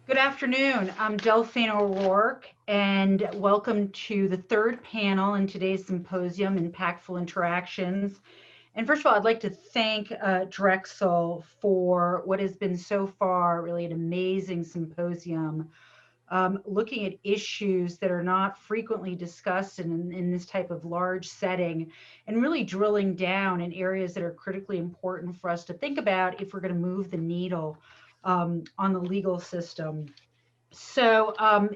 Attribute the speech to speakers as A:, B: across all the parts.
A: Good afternoon. I'm Delphine O'Rourke, and welcome to the third panel in today's symposium, Impactful Interactions. And first of all, I'd like to thank Drexel for what has been so far really an amazing symposium, looking at issues that are not frequently discussed in this type of large setting, and really drilling down in areas that are critically important for us to think about if we're going to move the needle on the legal system. So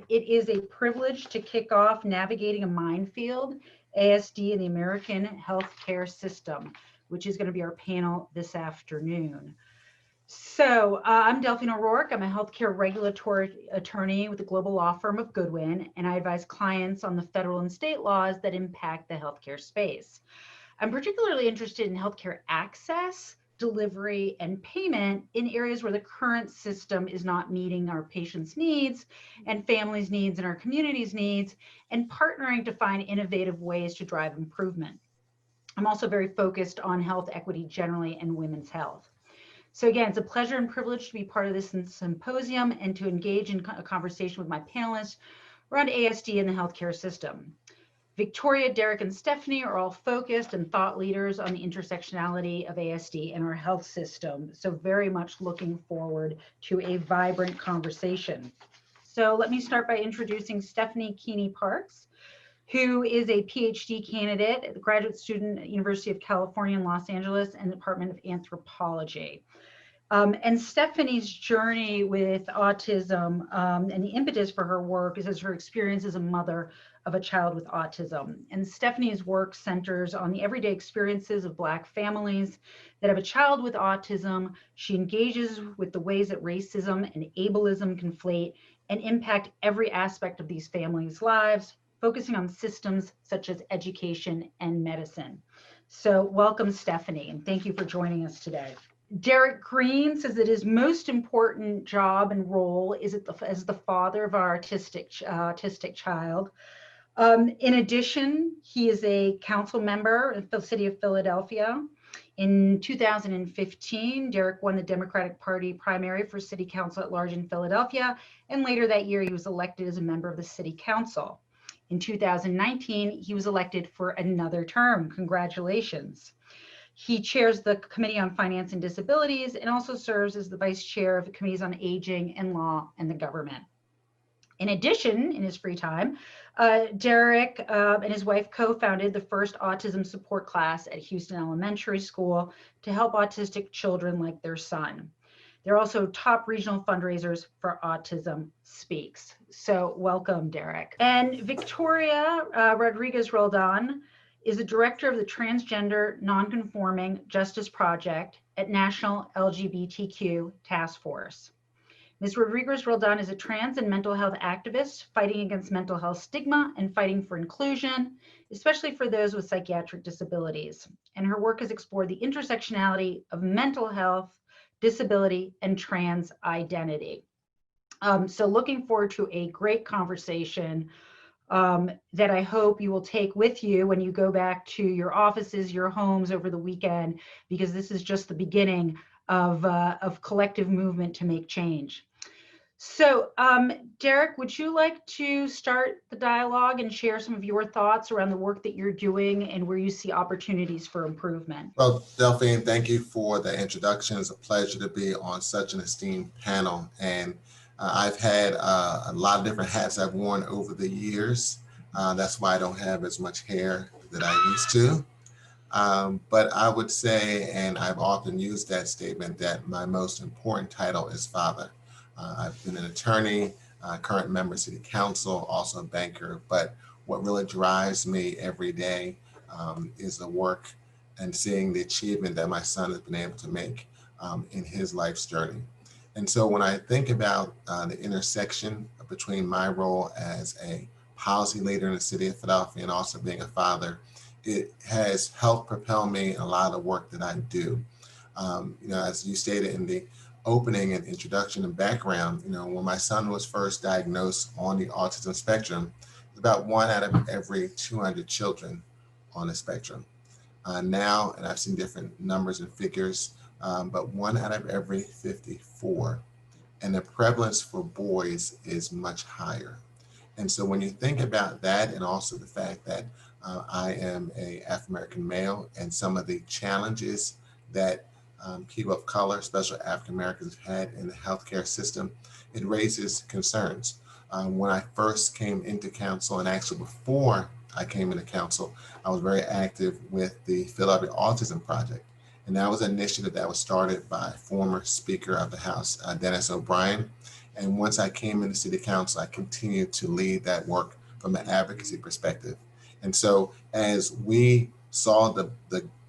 A: it is a privilege to kick off Navigating a Minefield, ASD in the American Healthcare System, which is going to be our panel this afternoon. So I'm Delphine O'Rourke. I'm a healthcare regulatory attorney with the global law firm of Goodwin, and I advise clients on the federal and state laws that impact the healthcare space. I'm particularly interested in healthcare access, delivery, and payment in areas where the current system is not meeting our patients' needs and families' needs and our communities' needs, and partnering to find innovative ways to drive improvement. I'm also very focused on health equity generally and women's health. So again, it's a pleasure and privilege to be part of this symposium and to engage in a conversation with my panelists around ASD and the healthcare system. Victoria, Derek, and Stephanie are all focused and thought leaders on the intersectionality of ASD and our health system. So very much looking forward to a vibrant conversation. So let me start by introducing Stephanie Keeney Parks, who is a PhD candidate, a graduate student at University of California in Los Angeles and the Department of Anthropology. And Stephanie's journey with autism and the impetus for her work is as her experience as a mother of a child with autism. And Stephanie's work centers on the everyday experiences of Black families that have a child with autism. She engages with the ways that racism and ableism conflate and impact every aspect of these families' lives, focusing on systems such as education and medicine. So welcome, Stephanie, and thank you for joining us today. Derek Green says that his most important job and role is as the father of our autistic child. In addition, he is a council member in the city of Philadelphia. In 2015, Derek won the Democratic Party primary for city council at large in Philadelphia, and later that year he was elected as a member of the city council. In 2019, he was elected for another term. Congratulations. He chairs the Committee on Finance and Disabilities and also serves as the vice chair of the Committees on Aging and Law and the Government. In addition, in his free time, Derek and his wife co-founded the first autism support class at Houston Elementary School to help autistic children like their son. They're also top regional fundraisers for Autism Speaks. So welcome, Derek. And Victoria Rodríguez-Roldán is the director of the Transgender Nonconforming Justice Project at National LGBTQ Task Force. Ms. Rodríguez-Roldán is a trans and mental health activist fighting against mental health stigma and fighting for inclusion, especially for those with psychiatric disabilities. And her work has explored the intersectionality of mental health, disability, and trans identity. So looking forward to a great conversation that I hope you will take with you when you go back to your offices, your homes over the weekend, because this is just the beginning of collective movement to make change. So Derek, would you like to start the dialogue and share some of your thoughts around the work that you're doing and where you see opportunities for improvement?
B: Well, Delphine, thank you for the introduction. It's a pleasure to be on such an esteemed panel. And I've had a lot of different hats I've worn over the years. That's why I don't have as much hair that I used to. But I would say, and I've often used that statement, that my most important title is father. I've been an attorney, current member of city council, also a banker, but what really drives me every day is the work and seeing the achievement that my son has been able to make in his life's journey. And so when I think about the intersection between my role as a policy leader in the city of Philadelphia and also being a father, it has helped propel me in a lot of the work that I do. As you stated in the opening and introduction and background, when my son was first diagnosed on the autism spectrum, about 1 out of every 200 children on the spectrum. Now, and I've seen different numbers and figures, but 1 out of every 54 and the prevalence for boys is much higher. And so when you think about that, and also the fact that I am a African-American male, and some of the challenges that people of color, especially African-Americans, have had in the healthcare system, it raises concerns. When I first came into council, and actually before I came into council, I was very active with the Philadelphia Autism Project. And that was an initiative that was started by former Speaker of the House, Dennis O'Brien. And once I came into City Council, I continued to lead that work from an advocacy perspective. And so as we saw the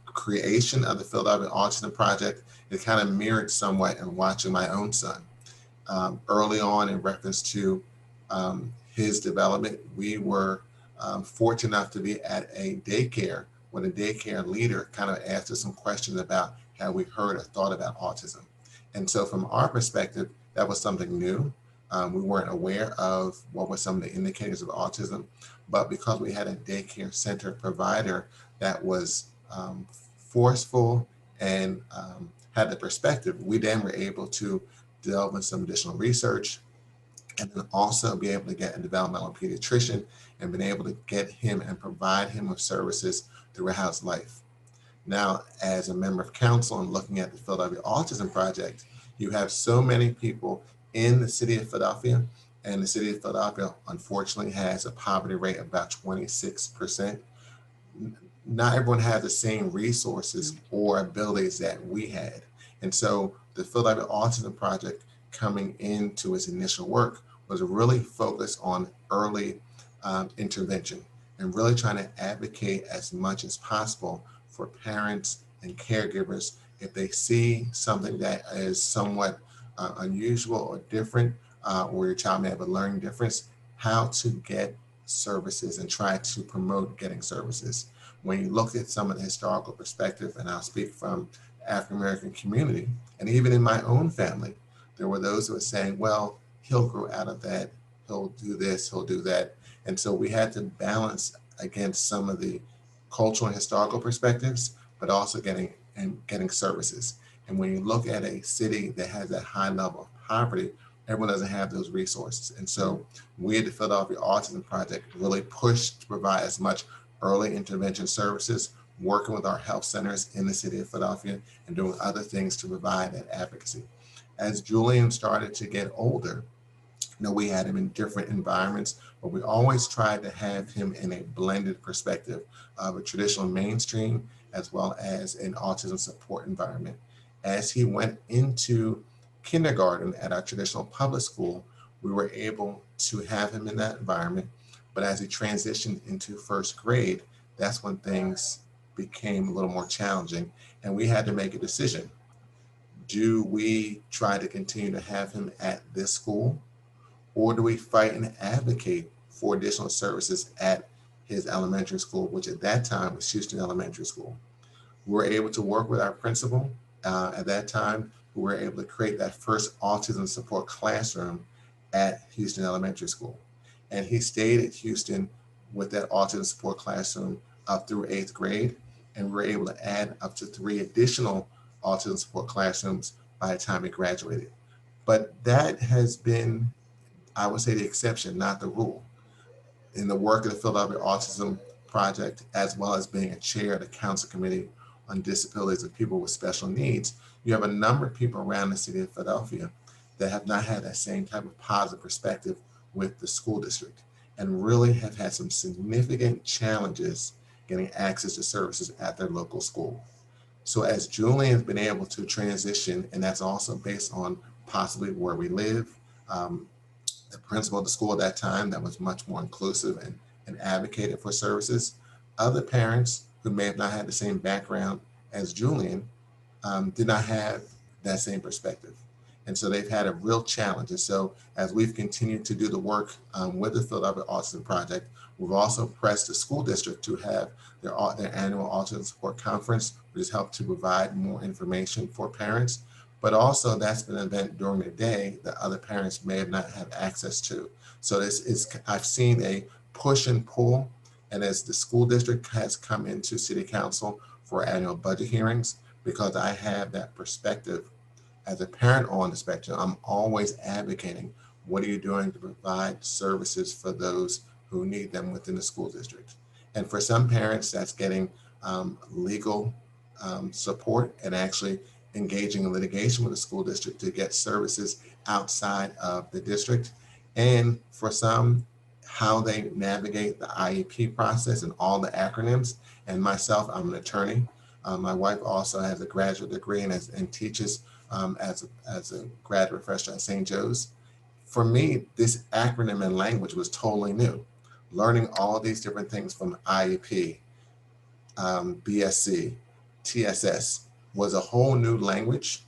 B: creation of the Philadelphia Autism Project, it kind of mirrored somewhat in watching my own son. Early on, in reference to his development, we were fortunate enough to be at a daycare when a daycare leader kind of asked us some questions about how we heard or thought about autism. And so from our perspective, that was something new. We weren't aware of what were some of the indicators of autism, but because we had a daycare center provider that was forceful and had the perspective, we then were able to delve in some additional research, and then also be able to get a developmental pediatrician and been able to get him and provide him with services throughout his life. Now, as a member of council and looking at the Philadelphia Autism Project, you have so many people in the city of Philadelphia, and the city of Philadelphia unfortunately has a poverty rate of about 26%. Not everyone has the same resources or abilities that we had. And so the Philadelphia Autism Project, coming into its initial work, was really focused on early intervention and really trying to advocate as much as possible for parents and caregivers if they see something that is somewhat unusual or different, or your child may have a learning difference, how to get services and try to promote getting services. When you look at some of the historical perspective, and I'll speak from the African-American community, and even in my own family, there were those who were saying, well, he'll grow out of that, he'll do this, he'll do that. And so we had to balance against some of the cultural and historical perspectives, but also getting services. And when you look at a city that has that high level of poverty, everyone doesn't have those resources. And so we at the Philadelphia Autism Project really pushed to provide as much early intervention services, working with our health centers in the city of Philadelphia and doing other things to provide that advocacy. As Julian started to get older, we had him in different environments, but we always tried to have him in a blended perspective of a traditional mainstream as well as an autism support environment. As he went into kindergarten at our traditional public school, we were able to have him in that environment. But as he transitioned into first grade, that's when things became a little more challenging, and we had to make a decision. Do we try to continue to have him at this school, or do we fight and advocate for additional services at his elementary school, which at that time was Houston Elementary School? We were able to work with our principal at that time. We were able to create that first autism support classroom at Houston Elementary School. And he stayed at Houston with that autism support classroom up through 8th grade. And we were able to add up to 3 additional autism support classrooms by the time he graduated. But that has been, I would say, the exception, not the rule. In the work of the Philadelphia Autism Project, as well as being a chair of the Council Committee on Disabilities of People with Special Needs, you have a number of people around the city of Philadelphia that have not had that same type of positive perspective with the school district and really have had some significant challenges getting access to services at their local school. So as Julian has been able to transition, and that's also based on possibly where we live, the principal of the school at that time that was much more inclusive and advocated for services. Other parents who may have not had the same background as Julian did not have that same perspective. And so they've had a real challenge. And so as we've continued to do the work with the Philadelphia Autism Project, we've also pressed the school district to have their annual Autism Support Conference, which has helped to provide more information for parents. But also that's been an event during the day that other parents may have not had access to. So I've seen a push and pull. And as the school district has come into city council for annual budget hearings, because I have that perspective as a parent on the spectrum, I'm always advocating, what are you doing to provide services for those who need them within the school district? And for some parents, that's getting legal support and actually engaging in litigation with the school district to get services outside of the district. And for some, how they navigate the IEP process and all the acronyms. And myself, I'm an attorney. My wife also has a graduate degree and teaches as a graduate professor at St. Joe's. For me, this acronym and language was totally new. Learning all these different things from IEP, BSC, TSS was a whole new language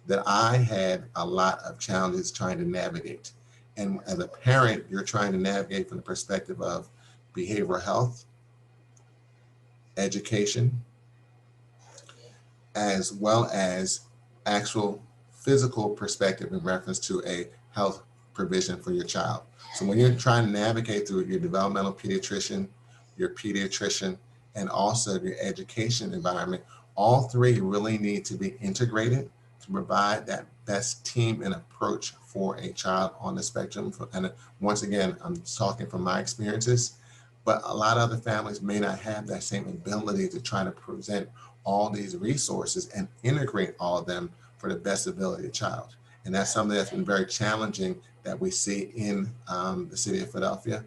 B: that I had a lot of challenges trying to navigate. And as a parent, you're trying to navigate from the perspective of behavioral health, education, as well as actual physical perspective in reference to a health provision for your child. So when you're trying to navigate through your developmental pediatrician, and also your education environment, all three really need to be integrated to provide that best team and approach for a child on the spectrum. And once again, I'm talking from my experiences, but a lot of other families may not have that same ability to try to present all these resources and integrate all of them for the best ability of the child. And that's something that's been very challenging that we see in the city of Philadelphia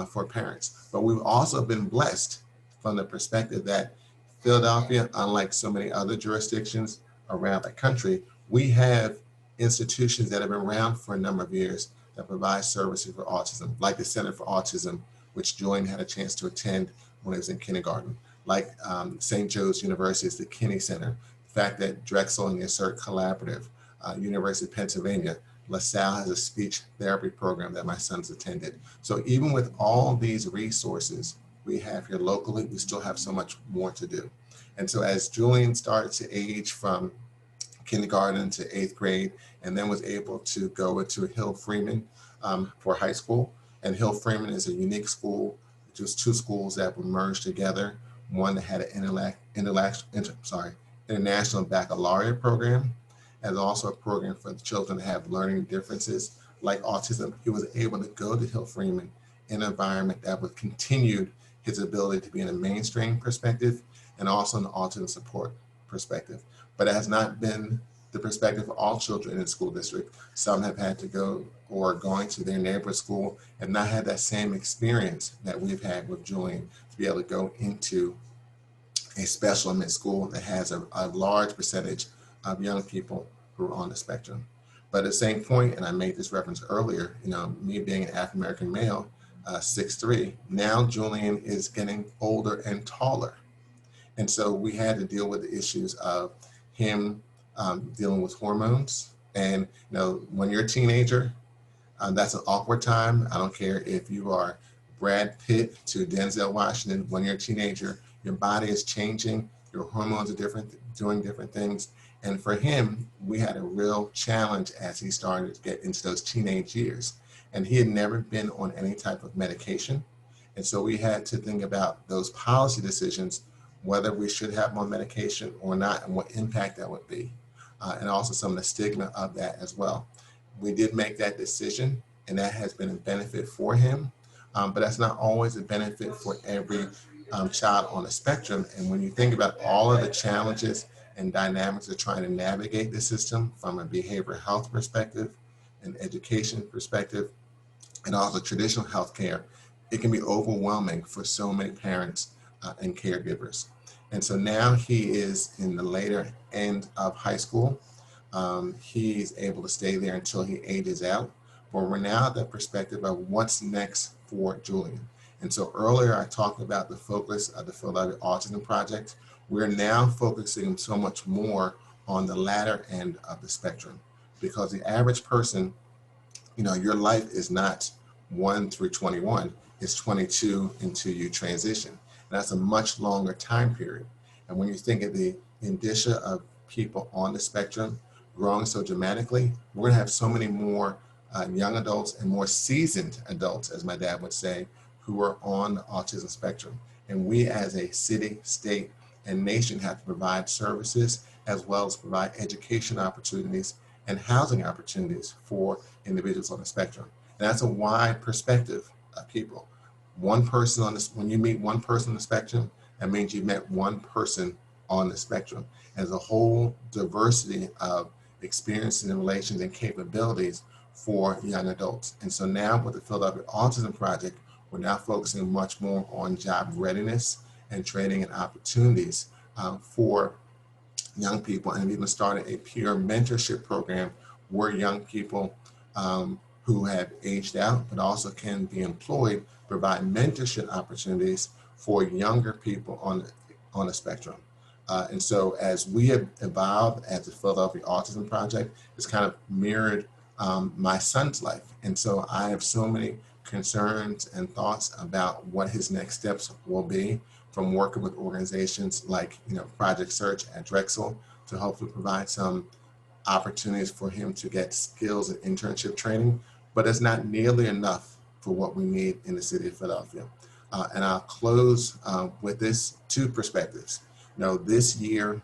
B: for parents. But we've also been blessed from the perspective that Philadelphia, unlike so many other jurisdictions around the country, we have institutions that have been around for a number of years that provide services for autism, like the Center for Autism, which Julian had a chance to attend when he was in kindergarten, like St. Joe's University's the Keeney Center, the fact that Drexel and the Assert Collaborative, University of Pennsylvania, LaSalle has a speech therapy program that my sons attended. So even with all these resources we have here locally, we still have so much more to do. And so as Julian started to age from kindergarten to 8th grade, and then was able to go into Hill Freeman for high school. And Hill Freeman is a unique school, just two schools that were merged together. One that had an international baccalaureate program, and also a program for the children that have learning differences like autism. He was able to go to Hill Freeman in an environment that would continue his ability to be in a mainstream perspective and also an autism support perspective. But it has not been the perspective for all children in the school district. Some have had to go or going to their neighborhood school and not had that same experience that we've had with Julian to be able to go into a special ed school that has a large percentage of young people who are on the spectrum. But at the same point, and I made this reference earlier, me being an African-American male, 6'3", now Julian is getting older and taller. And so we had to deal with the issues of him dealing with hormones. And when you're a teenager, that's an awkward time. I don't care if you are Brad Pitt to Denzel Washington. When you're a teenager, your body is changing, your hormones are different, doing different things. And for him, we had a real challenge as he started to get into those teenage years. And he had never been on any type of medication. And so we had to think about those policy decisions, whether we should have more medication or not, and what impact that would be. And also some of the stigma of that as well. We did make that decision, and that has been a benefit for him. But that's not always a benefit for every child on the spectrum. And when you think about all of the challenges and dynamics of trying to navigate the system from a behavioral health perspective, an education perspective, and also traditional healthcare, it can be overwhelming for so many parents and caregivers. And so now he is in the later end of high school. He's able to stay there until he ages out. But we're now at the perspective of what's next for Julian. And so earlier I talked about the focus of the Philadelphia Autism Project. We're now focusing so much more on the latter end of the spectrum, because the average person, your life is not 1 through 21, it's 22 until you transition. And that's a much longer time period. And when you think of the indicia of people on the spectrum growing so dramatically, we're going to have so many more young adults and more seasoned adults, as my dad would say, who are on the autism spectrum. And we as a city, state, and nation have to provide services as well as provide education opportunities and housing opportunities for individuals on the spectrum. And that's a wide perspective of people. One person on this, when you meet one person on the spectrum, that means you met one person on the spectrum. And there's a whole diversity of experiences and relations and capabilities for young adults. And so now with the Philadelphia Autism Project, we're now focusing much more on job readiness and training and opportunities for young people, and even started a peer mentorship program where young people who have aged out but also can be employed provide mentorship opportunities for younger people on the spectrum. And so as we have evolved as the Philadelphia Autism Project, it's kind of mirrored my son's life. And so I have so many concerns and thoughts about what his next steps will be, from working with organizations like Project Search at Drexel to hopefully provide some opportunities for him to get skills and internship training, but it's not nearly enough for what we need in the city of Philadelphia. And I'll close with this two perspectives. This year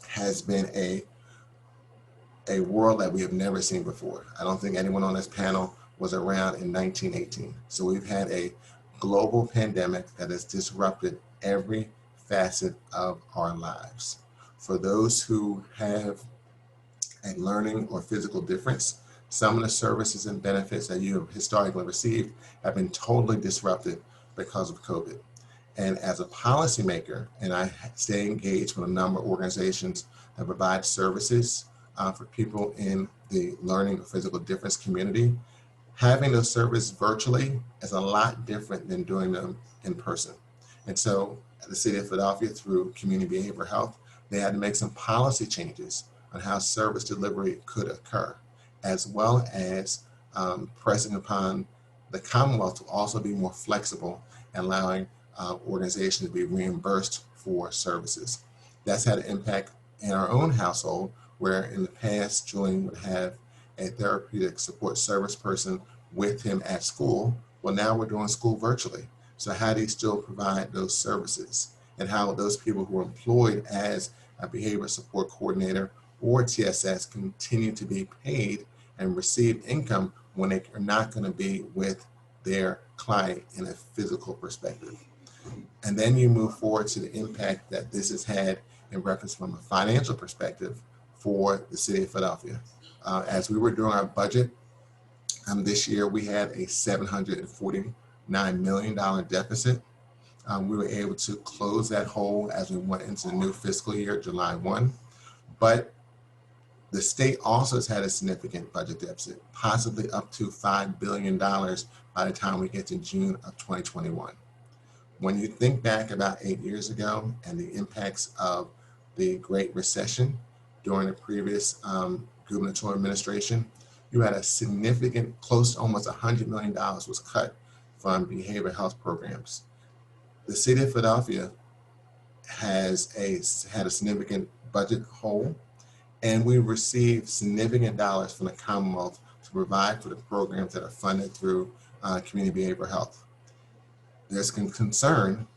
B: has been a world that we have never seen before. I don't think anyone on this panel was around in 1918. So we've had a global pandemic that has disrupted every facet of our lives. For those who have a learning or physical difference, some of the services and benefits that you have historically received have been totally disrupted because of COVID. And as a policymaker, and I stay engaged with a number of organizations that provide services for people in the learning or physical difference community, having those services virtually is a lot different than doing them in person. And so at the city of Philadelphia, through community behavioral health, they had to make some policy changes on how service delivery could occur, as well as pressing upon the Commonwealth to also be more flexible and allowing organizations to be reimbursed for services. That's had an impact in our own household, where in the past, Julian would have a therapeutic support service person with him at school. Well, now we're doing school virtually. So how do you still provide those services? And how those people who are employed as a behavior support coordinator or TSS continue to be paid and receive income when they are not going to be with their client in a physical perspective. And then you move forward to the impact that this has had in reference from a financial perspective for the city of Philadelphia. As we were doing our budget this year, we had a $749 million deficit. We were able to close that hole as we went into the new fiscal year, July 1. But the state also has had a significant budget deficit, possibly up to $5 billion by the time we get to June of 2021. When you think back about 8 years ago and the impacts of the Great Recession during the previous gubernatorial administration, you had a significant, close to almost $100 million was cut from behavioral health programs. The city of Philadelphia has had a significant budget hole, and we received significant dollars from the Commonwealth to provide for the programs that are funded through community behavioral health. There's concern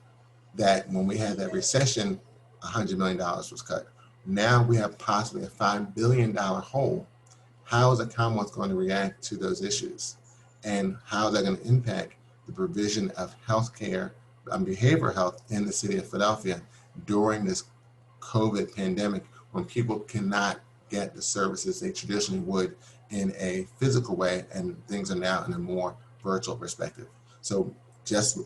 B: that when we had that recession, $100 million was cut. Now we have possibly a $5 billion hole. How is the Commonwealth going to react to those issues? And how is that going to impact the provision of healthcare and behavioral health in the city of Philadelphia during this COVID pandemic, when people cannot get the services they traditionally would in a physical way, and things are now in a more virtual perspective. So just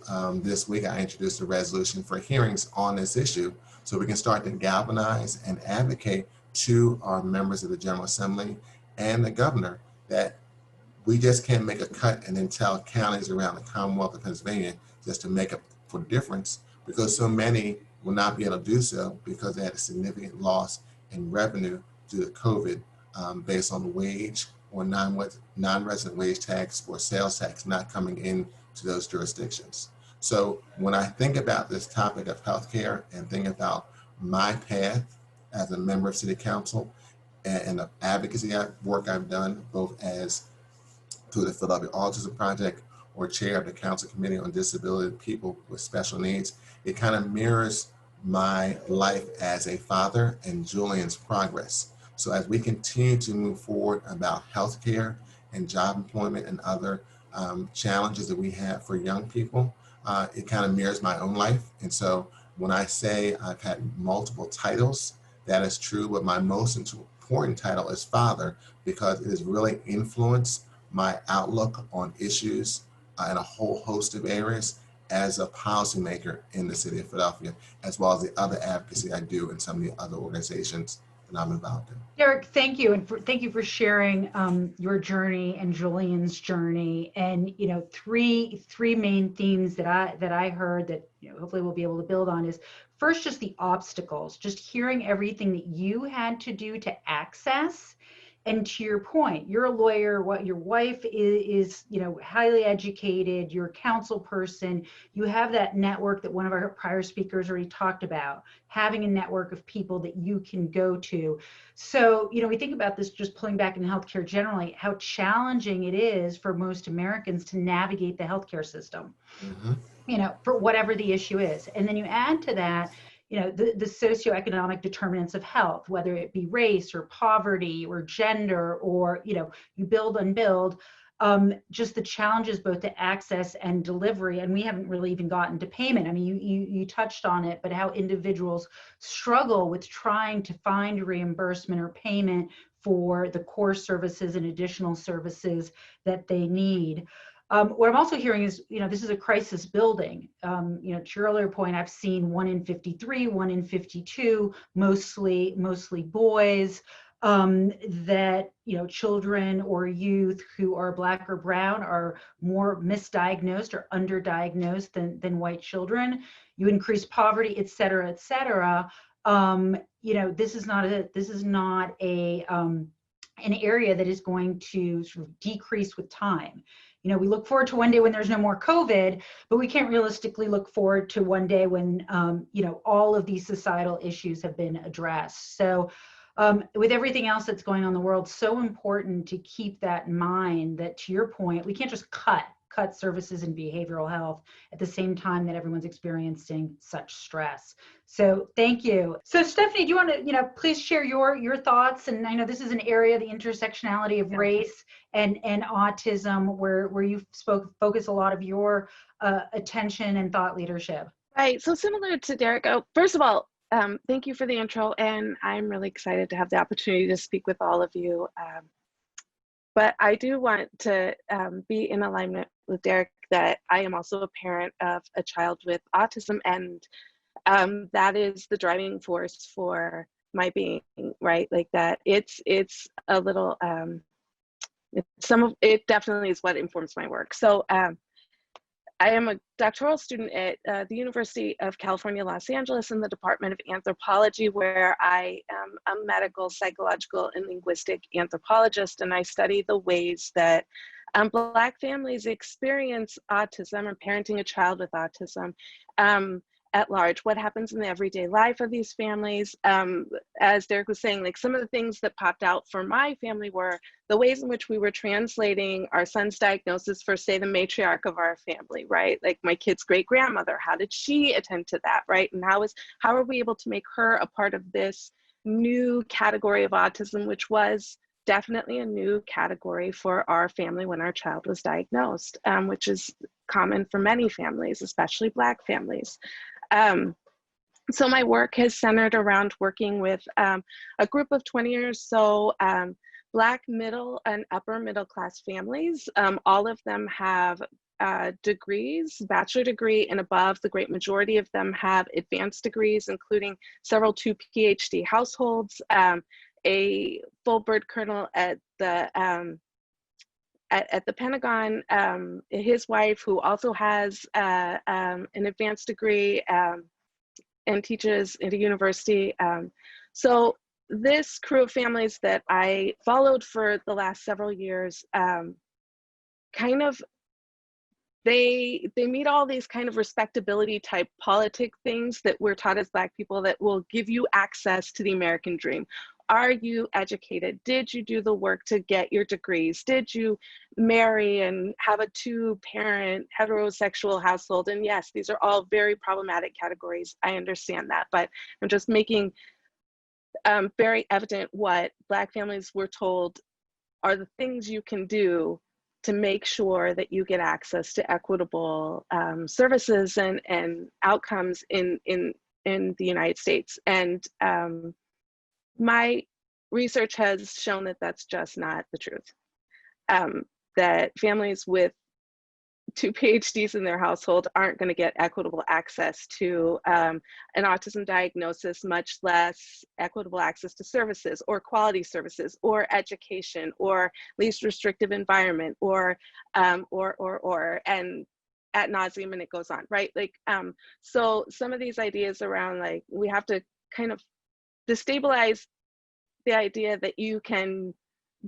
B: this week, I introduced a resolution for hearings on this issue so we can start to galvanize and advocate to our members of the General Assembly and the governor that we just can't make a cut and then tell counties around the Commonwealth of Pennsylvania just to make up for the difference, because so many will not be able to do so because they had a significant loss in revenue due to COVID based on the wage or non-resident wage tax or sales tax not coming in to those jurisdictions. So when I think about this topic of healthcare and think about my path as a member of City Council and the advocacy work I've done, both as through the Philadelphia Autism Project or chair of the Council Committee on Disability People with Special Needs, it kind of mirrors my life as a father and Julian's progress. So as we continue to move forward about healthcare and job employment and other challenges that we have for young people, it kind of mirrors my own life. And so when I say I've had multiple titles, that is true, but my most important title is father, because it has really influenced my outlook on issues in a whole host of areas as a policymaker in the city of Philadelphia, as well as the other advocacy I do in some of the other organizations that I'm involved in.
A: Derek, thank you, and thank you for sharing your journey and Julian's journey. And three main themes that I heard that hopefully we'll be able to build on is first, just the obstacles, just hearing everything that you had to do to access. And to your point, you're a lawyer, what your wife is highly educated, you're a counsel person, you have that network that one of our prior speakers already talked about, having a network of people that you can go to. So, we think about this just pulling back in healthcare generally, how challenging it is for most Americans to navigate the healthcare system, for whatever the issue is. And then you add to that, the socioeconomic determinants of health, whether it be race or poverty or gender, or, you build and build, just the challenges both to access and delivery. And we haven't really even gotten to payment. I mean, you touched on it, but how individuals struggle with trying to find reimbursement or payment for the core services and additional services that they need. What I'm also hearing is, this is a crisis building. To your earlier point, I've seen 1 in 53, 1 in 52, mostly boys, that, children or youth who are Black or brown are more misdiagnosed or underdiagnosed than white children. You increase poverty, et cetera, et cetera. This is not an area that is going to sort of decrease with time. We look forward to one day when there's no more COVID, but we can't realistically look forward to one day when, all of these societal issues have been addressed. So with everything else that's going on in the world, so important to keep that in mind, that to your point, we can't just cut services in behavioral health at the same time that everyone's experiencing such stress. So thank you. So Stephanie, do you want to, please share your thoughts? And I know this is an area, the intersectionality of race and autism, where you focus a lot of your attention and thought leadership.
C: Right. So similar to Derek, first of all, thank you for the intro, and I'm really excited to have the opportunity to speak with all of you. But I do want to be in alignment with Derek that I am also a parent of a child with autism, and that is the driving force for my being, right? Like that it's a little, it definitely is what informs my work. So I am a doctoral student at the University of California, Los Angeles in the Department of Anthropology, where I am a medical, psychological, and linguistic anthropologist, and I study the ways that Black families experience autism or parenting a child with autism at large. What happens in the everyday life of these families? As Derek was saying, like some of the things that popped out for my family were the ways in which we were translating our son's diagnosis for, say, the matriarch of our family, right? Like my kid's great grandmother, how did she attend to that, right? And how are we able to make her a part of this new category of autism, which was definitely a new category for our family when our child was diagnosed, which is common for many families, especially Black families. So my work has centered around working with a group of 20 or so Black middle and upper middle class families. All of them have degrees, bachelor degree and above. The great majority of them have advanced degrees, including several 2 PhD households, a full bird colonel at the Pentagon, his wife, who also has an advanced degree and teaches at a university. So this crew of families that I followed for the last several years, kind of, they meet all these kind of respectability type politic things that we're taught as Black people that will give you access to the American dream. Are you educated? Did you do the work to get your degrees? Did you marry and have a 2-parent heterosexual household? And yes, these are all very problematic categories. I understand that, but I'm just making very evident what Black families were told are the things you can do to make sure that you get access to equitable services and outcomes in the United States. And my research has shown that that's just not the truth. That families with 2 PhDs in their household aren't going to get equitable access to an autism diagnosis, much less equitable access to services or quality services or education or least restrictive environment or and ad nauseum, and it goes on, right? Like, so some of these ideas around, like, we have to kind of destabilize the idea that you can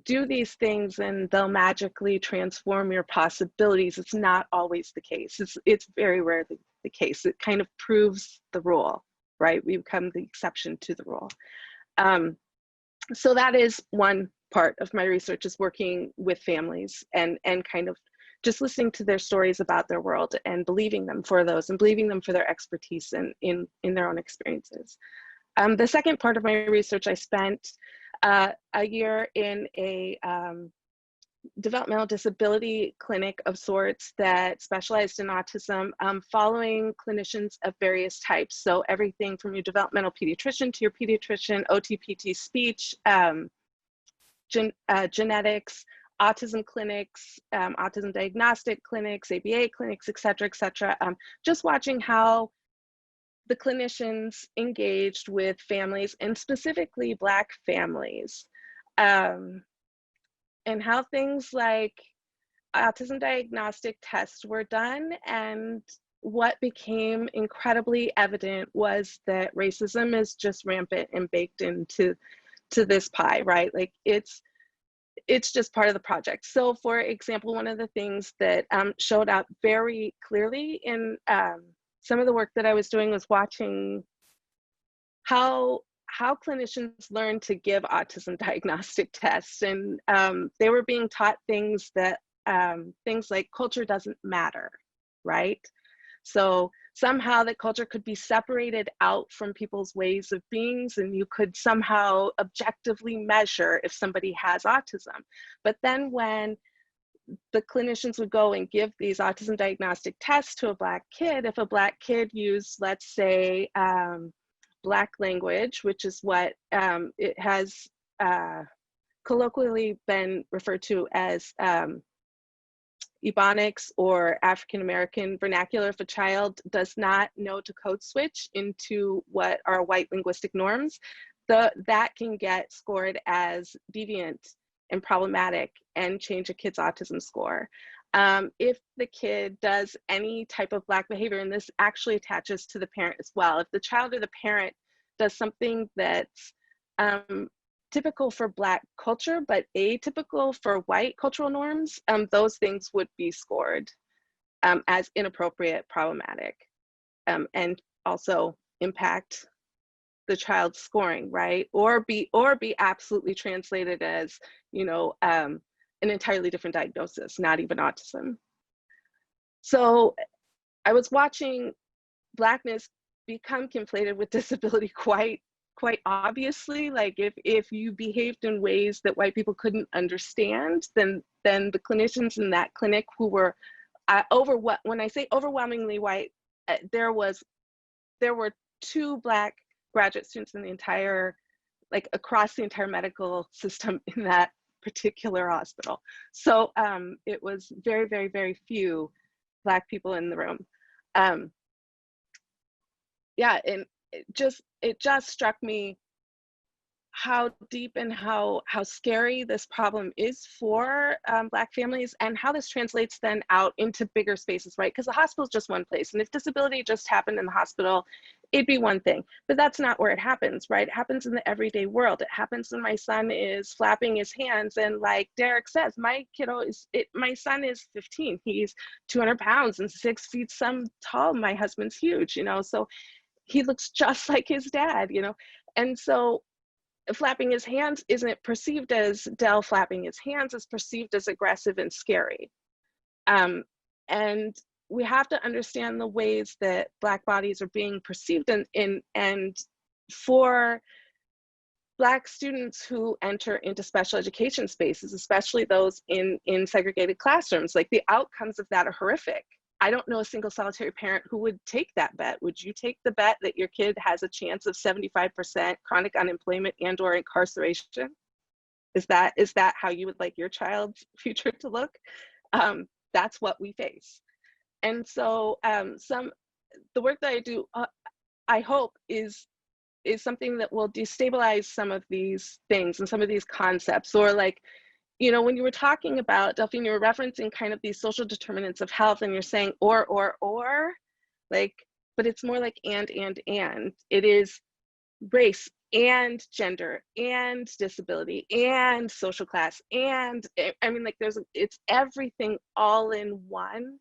C: do these things and they'll magically transform your possibilities. It's not always the case. It's very rarely the case. It kind of proves the rule, right? We become the exception to the rule. So that is one part of my research, is working with families and kind of just listening to their stories about their world and believing them for those, and believing them for their expertise in their own experiences. The second part of my research, I spent a year in a developmental disability clinic of sorts that specialized in autism, following clinicians of various types. So everything from your developmental pediatrician to your pediatrician, OT-PT speech, genetics, autism clinics, autism diagnostic clinics, ABA clinics, et cetera, just watching how the clinicians engaged with families, and specifically Black families, and how things like autism diagnostic tests were done. And what became incredibly evident was that racism is just rampant and baked into this pie, right? Like, it's just part of the project. So for example, one of the things that showed up very clearly in some of the work that I was doing was watching how clinicians learn to give autism diagnostic tests. And they were being taught things that, things like culture doesn't matter, right? So somehow that culture could be separated out from people's ways of being, and you could somehow objectively measure if somebody has autism. But then when the clinicians would go and give these autism diagnostic tests to a Black kid, if a Black kid used, let's say, Black language, which is what it has colloquially been referred to as Ebonics or African American vernacular, if a child does not know to code switch into what are white linguistic norms, that can get scored as deviant and problematic and change a kid's autism score. If the kid does any type of Black behavior, and this actually attaches to the parent as well, if the child or the parent does something that's typical for Black culture, but atypical for white cultural norms, those things would be scored as inappropriate, problematic, and also impact the child's scoring, right? Or be absolutely translated as, you know, an entirely different diagnosis, not even autism. So I was watching Blackness become conflated with disability quite obviously. Like, if you behaved in ways that white people couldn't understand, then the clinicians in that clinic, who were when I say overwhelmingly white, there were 2 Black graduate students in the entire, like, across the entire medical system in that particular hospital. So it was very, very, very few Black people in the room. Yeah, and it just struck me how deep and how scary this problem is for Black families, and how this translates then out into bigger spaces, right? Because the hospital is just one place, and if disability just happened in the hospital, it'd be one thing, but that's not where it happens, right? It happens in the everyday world. It happens when my son is flapping his hands, and like Derek says, my son is 15, he's 200 pounds and 6 feet some tall. My husband's huge, you know, so he looks just like his dad, you know, and so flapping his hands isn't perceived as Del flapping his hands, is perceived as aggressive and scary. And we have to understand the ways that Black bodies are being perceived, and for Black students who enter into special education spaces, especially those in segregated classrooms, like the outcomes of that are horrific. I don't know a single solitary parent who would take that bet. Would you take the bet that your kid has a chance of 75% chronic unemployment and or incarceration? Is that how you would like your child's future to look? That's what we face. And so the work that I do, I hope is something that will destabilize some of these things and some of these concepts. Or like, you know, when you were talking about, Delphine, you were referencing kind of these social determinants of health, and you're saying or, like, but it's more like and. It is race and gender and disability and social class. And I mean, like it's everything all in one.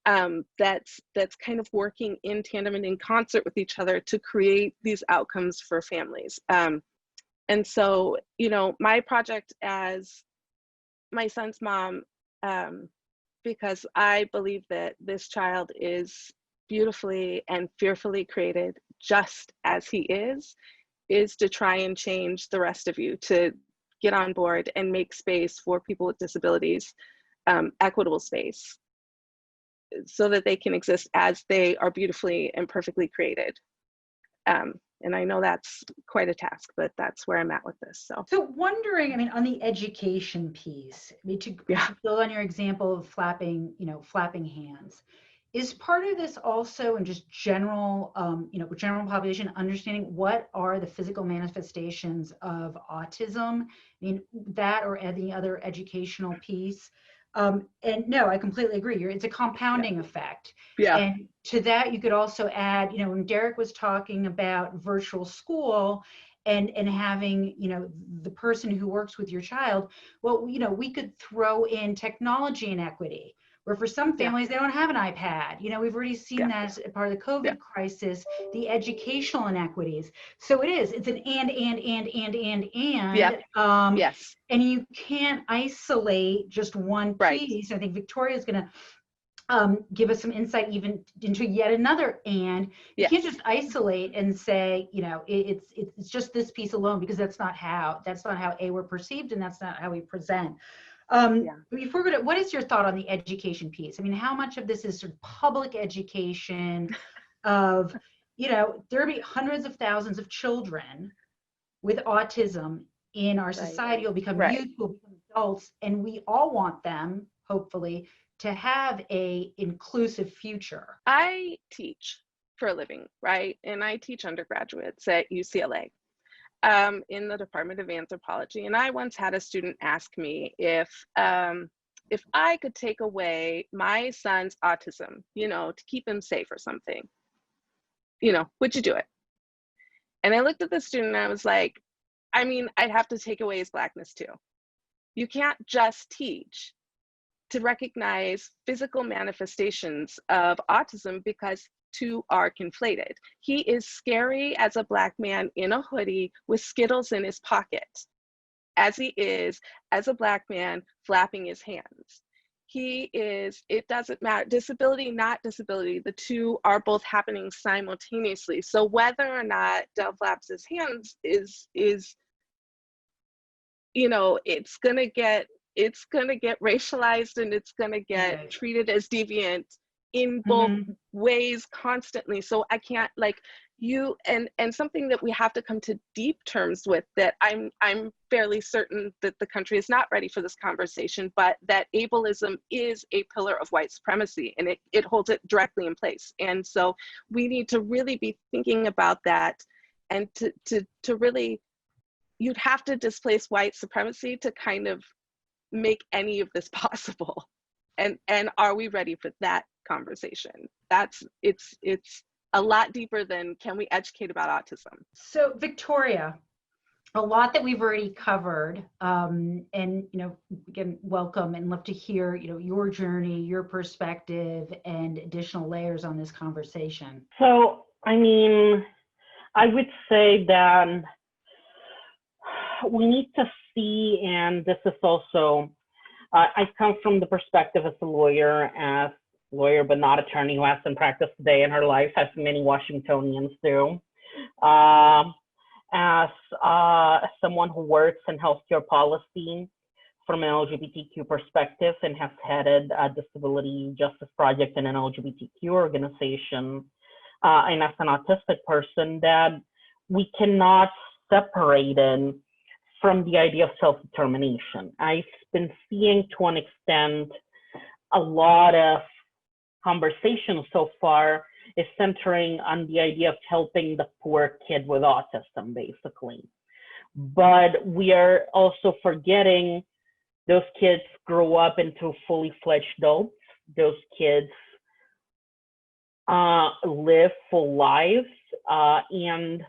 C: That's kind of working in tandem and in concert with each other to create these outcomes for families. And so, you know, my project as my son's mom, because I believe that this child is beautifully and fearfully created just as he is to try and change the rest of you to get on board and make space for people with disabilities, equitable space, so that they can exist as they are beautifully and perfectly created. And I know that's quite a task, but that's where I'm at with this. So
A: wondering, I mean, on the education piece, I mean, to build on your example of flapping hands, is part of this also in just general, general population understanding what are the physical manifestations of autism? I mean, that or any other educational piece. And no, I completely agree. It's a compounding effect.
C: Yeah.
A: And to that, you could also add, you know, when Derek was talking about virtual school and having, you know, the person who works with your child, well, you know, we could throw in technology inequity, where for some families, they don't have an iPad. You know, we've already seen that as part of the COVID crisis, the educational inequities. So it's an and.
C: Yes.
A: And you can't isolate just one piece. I think Victoria's going to give us some insight even into yet another and. You can't just isolate and say, you know, it's just this piece alone, because that's not how we're perceived, and that's not how we present. If we're gonna, what is your thought on the education piece? I mean, how much of this is sort of public education of, you know, there'll be hundreds of thousands of children with autism in our society, will become youth, will become adults, and we all want them, hopefully, to have a inclusive future.
C: I teach for a living, right? And I teach undergraduates at UCLA. In the Department of Anthropology. And I once had a student ask me if I could take away my son's autism, you know, to keep him safe or something, you know, would you do it? And I looked at the student and I was like, I mean, I'd have to take away his Blackness too. You can't just teach to recognize physical manifestations of autism, because two are conflated. He is scary as a Black man in a hoodie with Skittles in his pocket, as he is as a Black man flapping his hands. He is, it doesn't matter, disability, not disability, the two are both happening simultaneously. So whether or not Del flaps his hands is, you know, it's gonna get racialized, and it's gonna get treated as deviant in both ways constantly. So I can't, like, you, and something that we have to come to deep terms with, that I'm fairly certain that the country is not ready for this conversation, but that ableism is a pillar of white supremacy, and it holds it directly in place. And so we need to really be thinking about that, and to really, you'd have to displace white supremacy to kind of make any of this possible. And are we ready for that conversation? It's a lot deeper than, can we educate about autism?
A: So Victoria, a lot that we've already covered, and, you know, again, welcome, and love to hear, you know, your journey, your perspective, and additional layers on this conversation.
D: So, I mean, I would say that we need to see, and this is also, I come from the perspective as a lawyer, but not attorney, who hasn't practiced a day in her life, as many Washingtonians do. as someone who works in healthcare policy from an LGBTQ perspective and has headed a disability justice project in an LGBTQ organization, and as an autistic person, that we cannot separate it from the idea of self-determination. I've been seeing, to an extent, a lot of conversation so far is centering on the idea of helping the poor kid with autism, basically. But we are also forgetting those kids grow up into fully fledged adults. Those kids live full lives, and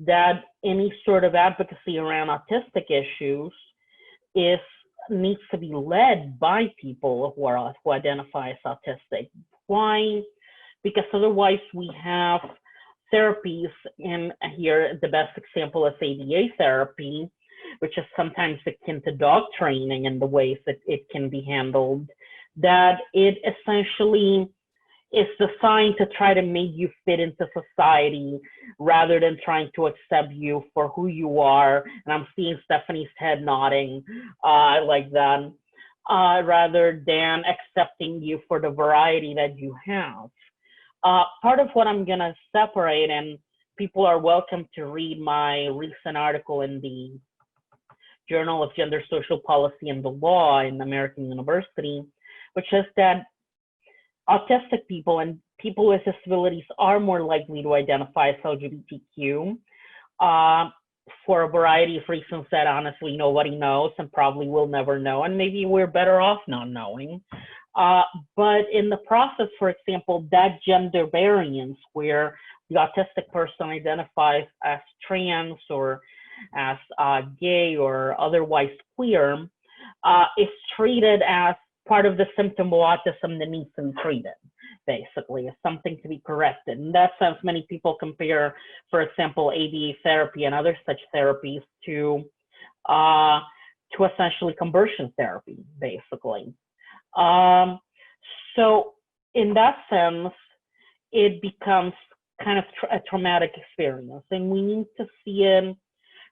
D: that any sort of advocacy around autistic issues needs to be led by people who identify as autistic. Why? Because otherwise we have therapies, and here the best example is ABA therapy, which is sometimes akin to dog training in the ways that it can be handled, that it essentially is designed to try to make you fit into society rather than trying to accept you for who you are. And I'm seeing Stephanie's head nodding like that, rather than accepting you for the variety that you have. Part of what I'm gonna separate, and people are welcome to read my recent article in the Journal of Gender, Social Policy and the Law in American University, which is that autistic people and people with disabilities are more likely to identify as LGBTQ for a variety of reasons that honestly nobody knows and probably will never know, and maybe we're better off not knowing. But in the process, for example, that gender variance where the autistic person identifies as trans or as gay or otherwise queer is treated as part of the symptom of autism that needs to be treated, basically, as something to be corrected. In that sense, many people compare, for example, ABA therapy and other such therapies to essentially conversion therapy, basically. So in that sense, it becomes kind of a traumatic experience, and we need to see it.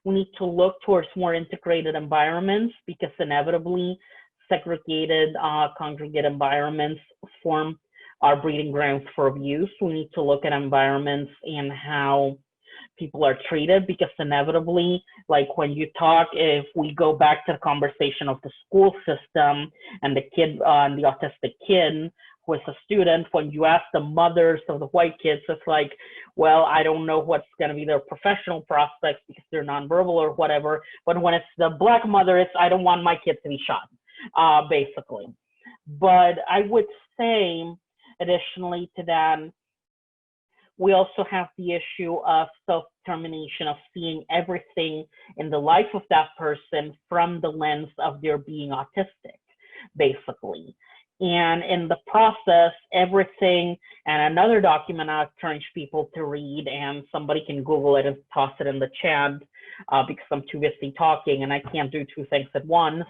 D: We need to look towards more integrated environments, because inevitably segregated congregate environments form our breeding grounds for abuse. We need to look at environments and how people are treated, because inevitably, like when you talk, if we go back to the conversation of the school system and the kid, the autistic kid who is a student, when you ask the mothers of the white kids, it's like, well, I don't know what's going to be their professional prospects because they're nonverbal or whatever. But when it's the black mother, it's, I don't want my kid to be shot, basically. But I would say, additionally to that, we also have the issue of self-determination, of seeing everything in the life of that person from the lens of their being autistic, basically. And in the process, everything, and another document I encourage people to read, and somebody can Google it and toss it in the chat because I'm too busy talking and I can't do two things at once.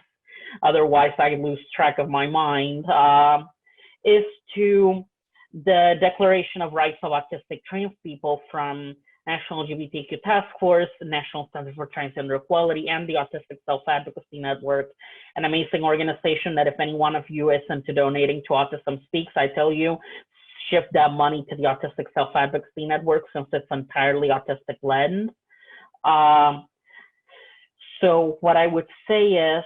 D: Otherwise, I lose track of my mind, is to the Declaration of Rights of Autistic Trans People from National LGBTQ Task Force, the National Center for Transgender Equality, and the Autistic Self-Advocacy Network, an amazing organization that if any one of you is into donating to Autism Speaks, I tell you, shift that money to the Autistic Self-Advocacy Network since it's entirely autistic-led. So what I would say is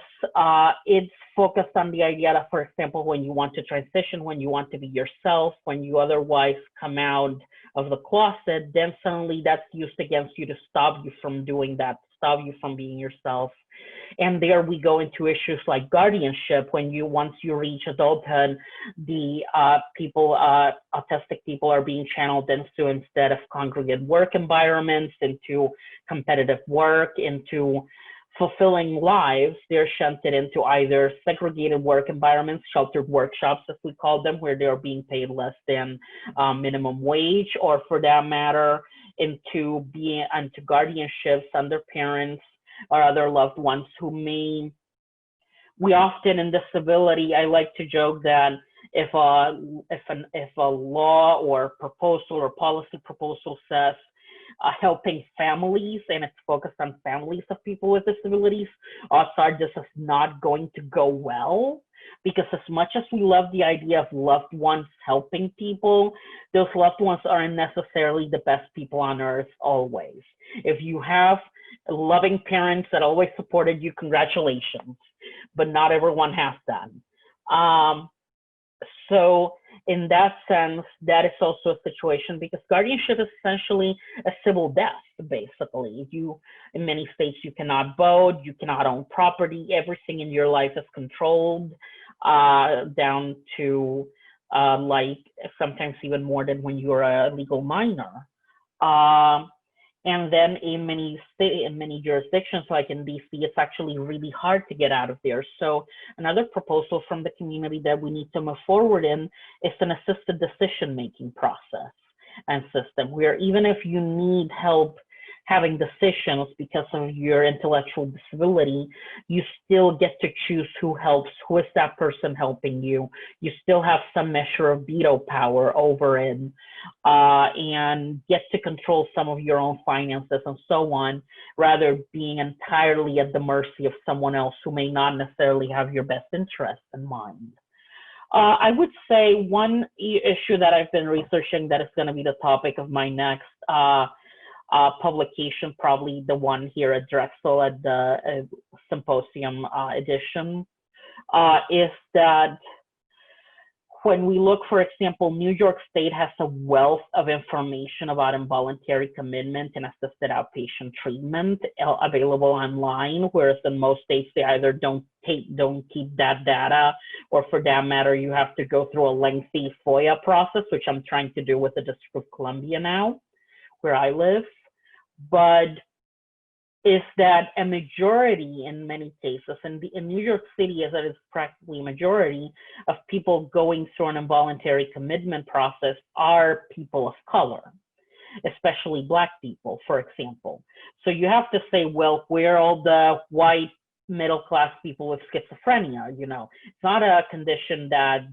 D: it's focused on the idea that, for example, when you want to transition, when you want to be yourself, when you otherwise come out of the closet, then suddenly that's used against you to stop you from doing that, stop you from being yourself. And there we go into issues like guardianship. When you, once you reach adulthood, the autistic people are being channeled into, instead of congregate work environments, into competitive work, into fulfilling lives, they're shunted into either segregated work environments, sheltered workshops, as we call them, where they're being paid less than minimum wage, or for that matter, into guardianships under parents or other loved ones who may, we often in disability, I like to joke that if a law or proposal or policy proposal says helping families, and it's focused on families of people with disabilities, odds are this is not going to go well, because as much as we love the idea of loved ones helping people, those loved ones aren't necessarily the best people on earth always. If you have loving parents that always supported you, congratulations, but not everyone has that. So in that sense, that is also a situation, because guardianship is essentially a civil death, basically. In many states, you cannot vote, you cannot own property, everything in your life is controlled, down to like sometimes even more than when you're a legal minor. And then in many jurisdictions, like in DC, it's actually really hard to get out of there. So another proposal from the community that we need to move forward in is an assisted decision-making process and system, where even if you need help having decisions because of your intellectual disability, you still get to choose who helps, who is that person helping you. You still have some measure of veto power over it, and get to control some of your own finances and so on, rather being entirely at the mercy of someone else who may not necessarily have your best interest in mind. I would say one issue that I've been researching that is going to be the topic of my next publication, probably the one here at Drexel at the symposium edition, is that when we look, for example, New York State has a wealth of information about involuntary commitment and assisted outpatient treatment available online, whereas in most states they either don't keep that data, or for that matter, you have to go through a lengthy FOIA process, which I'm trying to do with the District of Columbia now, where I live. But is that a majority in many cases, in New York City, as it is practically a majority of people going through an involuntary commitment process are people of color, especially Black people, for example. So you have to say, well, where are all the white middle-class people with schizophrenia? You know, it's not a condition that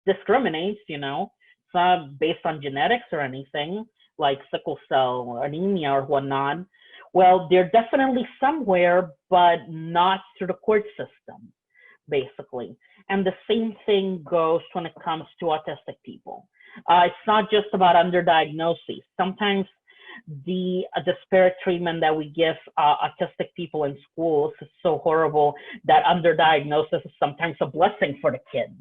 D: discriminates, you know, it's not based on genetics or anything like sickle cell or anemia or whatnot. Well, they're definitely somewhere, but not through the court system, basically. And the same thing goes when it comes to autistic people. It's not just about underdiagnosis. Sometimes the disparate treatment that we give autistic people in schools is so horrible that underdiagnosis is sometimes a blessing for the kid,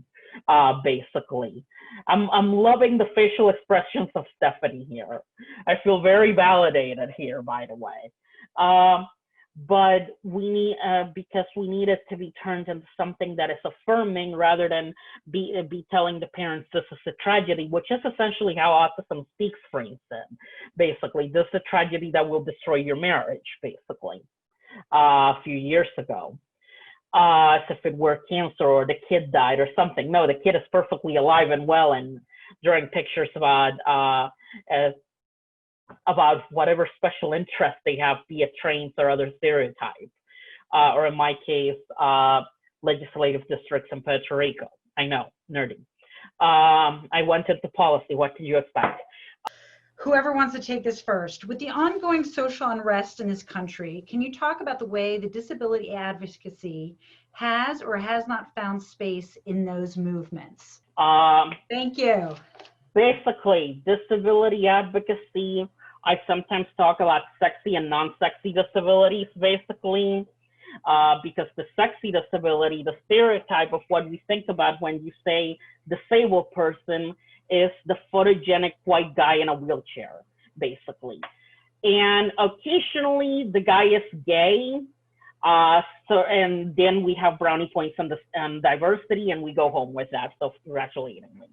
D: basically. I'm loving the facial expressions of Stephanie here. I feel very validated here, by the way. But we need, because we need it to be turned into something that is affirming rather than be telling the parents this is a tragedy, which is essentially how Autism Speaks frames it. Basically, this is a tragedy that will destroy your marriage, basically, a few years ago. As if it were cancer or the kid died or something. No, the kid is perfectly alive and well, and drawing pictures about whatever special interest they have, be it trains or other stereotypes, or in my case, legislative districts in Puerto Rico. I know, nerdy. I went into policy. What did you expect?
A: Whoever wants to take this first. With the ongoing social unrest in this country, can you talk about the way the disability advocacy has or has not found space in those movements?
D: Thank
A: you.
D: Basically, disability advocacy, I sometimes talk about sexy and non-sexy disabilities, basically, because the sexy disability, the stereotype of what we think about when you say disabled person, is the photogenic white guy in a wheelchair, basically. And occasionally the guy is gay, and then we have brownie points on diversity, and we go home with that, so congratulatingly.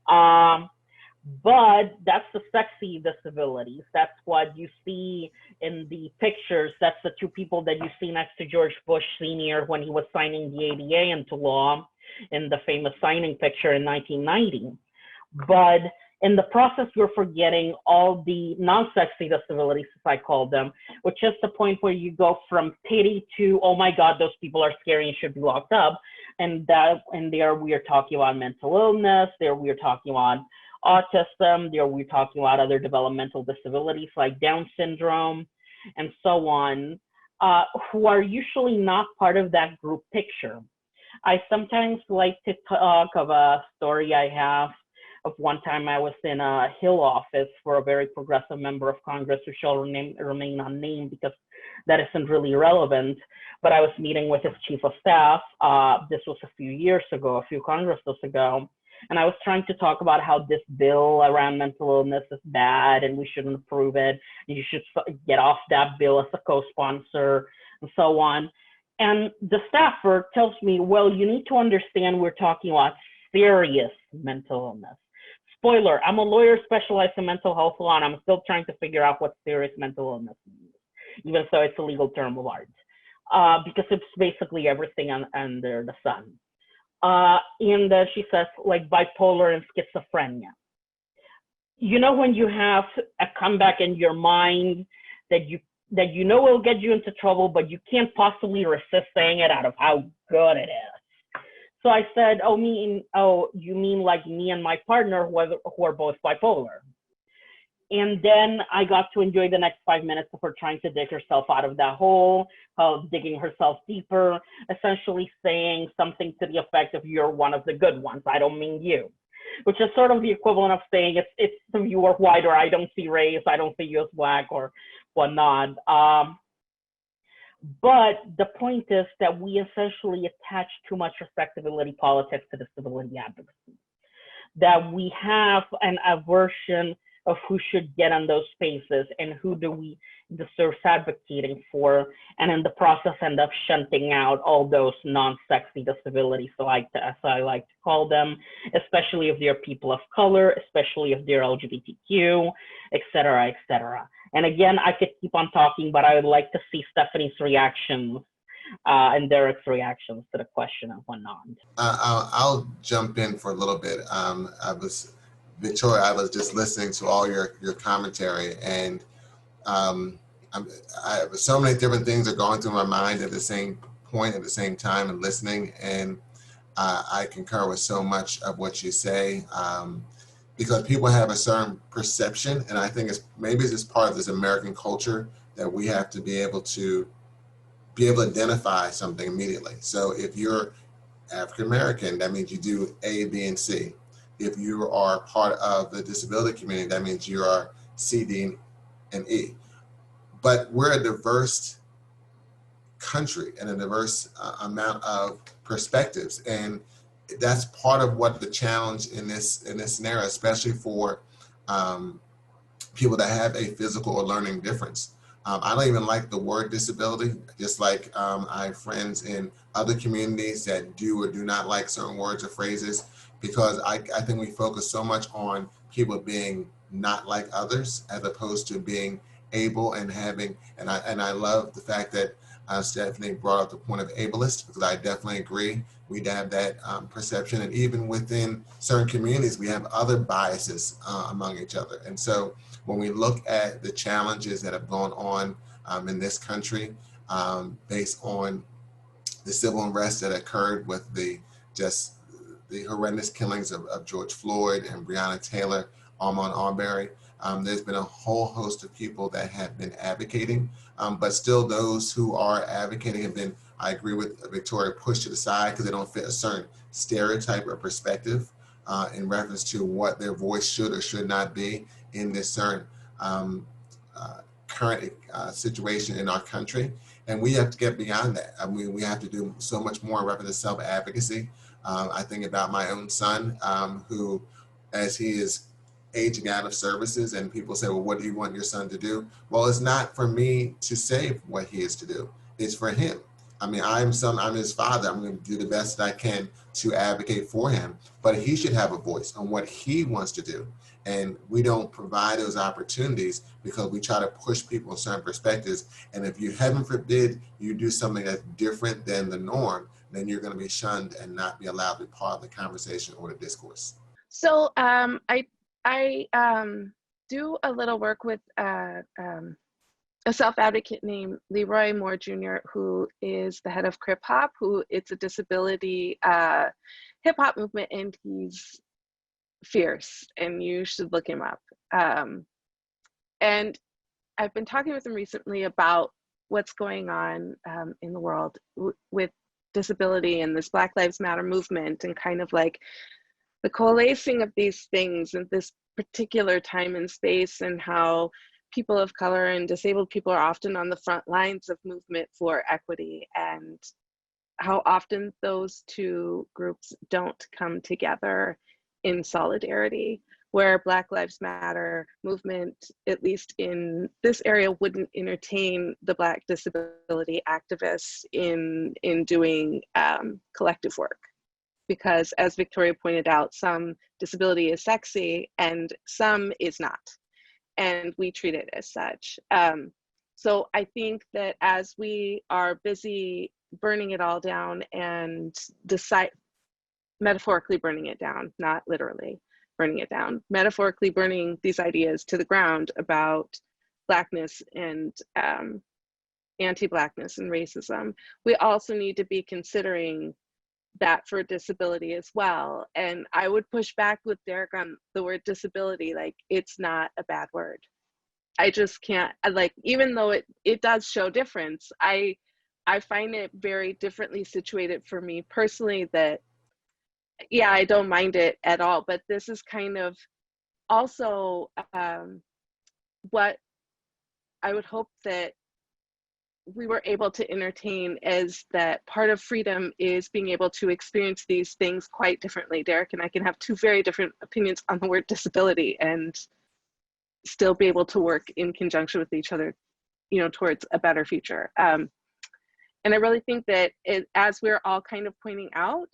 D: But that's the sexy disabilities. That's what you see in the pictures. That's the two people that you see next to George Bush Sr. when he was signing the ADA into law in the famous signing picture in 1990. But in the process, we're forgetting all the non-sexy disabilities, as I call them, which is the point where you go from pity to, oh my God, those people are scary and should be locked up. And there we are talking about mental illness. There we are talking about autism, we're talking about other developmental disabilities like Down syndrome and so on, who are usually not part of that group picture. I sometimes like to talk of a story I have of one time I was in a Hill office for a very progressive member of Congress who shall remain unnamed because that isn't really relevant. But I was meeting with his chief of staff. This was a few Congresses ago. And I was trying to talk about how this bill around mental illness is bad and we shouldn't approve it. And you should get off that bill as a co-sponsor and so on. And the staffer tells me, well, you need to understand we're talking about serious mental illness. Spoiler, I'm a lawyer specialized in mental health law, and I'm still trying to figure out what serious mental illness means, even though it's a legal term of art, because it's basically everything under the sun. And she says, like bipolar and schizophrenia. You know when you have a comeback in your mind that you know will get you into trouble, but you can't possibly resist saying it out of how good it is. So I said, oh, you mean like me and my partner who are both bipolar? And then I got to enjoy the next 5 minutes of her trying to dig herself out of that hole, digging herself deeper, essentially saying something to the effect of, you're one of the good ones, I don't mean you. Which is sort of the equivalent of saying, it's you are white, or I don't see race, I don't see you as black, or whatnot. But the point is that we essentially attach too much respectability politics to disability advocacy. That we have an aversion of who should get on those spaces and who do we deserve advocating for, and in the process end up shunting out all those non-sexy disabilities, as I like to call them, especially if they're people of color, especially if they're LGBTQ, et cetera, et cetera. And again, I could keep on talking, but I would like to see Stephanie's reactions and Derek's reactions to the question and whatnot.
B: I'll jump in for a little bit. Victoria, I was just listening to all your commentary, and I have so many different things are going through my mind at the same point, at the same time, and listening. And I concur with so much of what you say, because people have a certain perception, and I think maybe it's just part of this American culture that we have to be able to identify something immediately. So if you're African American, that means you do A, B, and C. If you are part of the disability community, that means you are C, D, and E. But we're a diverse country and a diverse amount of perspectives, and that's part of what the challenge in this scenario, especially for people that have a physical or learning difference. I don't even like the word disability, just like I have friends in other communities that do or do not like certain words or phrases, because I think we focus so much on people being not like others as opposed to being able and having, and I love the fact that Stephanie brought up the point of ableist, because I definitely agree. We have that perception, and even within certain communities, we have other biases among each other. And so when we look at the challenges that have gone on in this country, based on the civil unrest that occurred with the horrendous killings of George Floyd and Breonna Taylor, Ahmaud Arbery, there's been a whole host of people that have been advocating, but still those who are advocating have been, I agree with Victoria, pushed to the side because they don't fit a certain stereotype or perspective in reference to what their voice should or should not be in this certain current situation in our country. And we have to get beyond that. I mean, we have to do so much more in reference to self-advocacy. I think about my own son, who, as he is aging out of services, and people say, well, what do you want your son to do? Well, it's not for me to say what he is to do. It's for him. I mean, I'm his father. I'm going to do the best that I can to advocate for him, but he should have a voice on what he wants to do. And we don't provide those opportunities because we try to push people in certain perspectives. And if you, heaven forbid, you do something that's different than the norm, then you're going to be shunned and not be allowed to be part of the conversation or the discourse.
C: So I do a little work with a self-advocate named Leroy Moore Jr., who is the head of Crip Hop, who it's a disability hip hop movement, and he's fierce, and you should look him up. And I've been talking with him recently about what's going on in the world with disability and this Black Lives Matter movement, and kind of like the coalescing of these things in this particular time and space, and how people of color and disabled people are often on the front lines of movement for equity, and how often those two groups don't come together in solidarity, where Black Lives Matter movement, at least in this area, wouldn't entertain the Black disability activists in doing collective work. Because as Victoria pointed out, some disability is sexy and some is not. And we treat it as such. So I think that as we are busy burning it all down and metaphorically burning it down, not literally burning it down, metaphorically burning these ideas to the ground about Blackness and anti-Blackness and racism, we also need to be considering that for disability as well. And I would push back with Derek on the word disability. Like, it's not a bad word. I just can't, like, even though it does show difference, I find it very differently situated for me personally, that yeah, I don't mind it at all, but this is kind of also what I would hope that we were able to entertain, is that part of freedom is being able to experience these things quite differently. Derek and I can have two very different opinions on the word disability and still be able to work in conjunction with each other, you know, towards a better future. And I really think that as we're all kind of pointing out,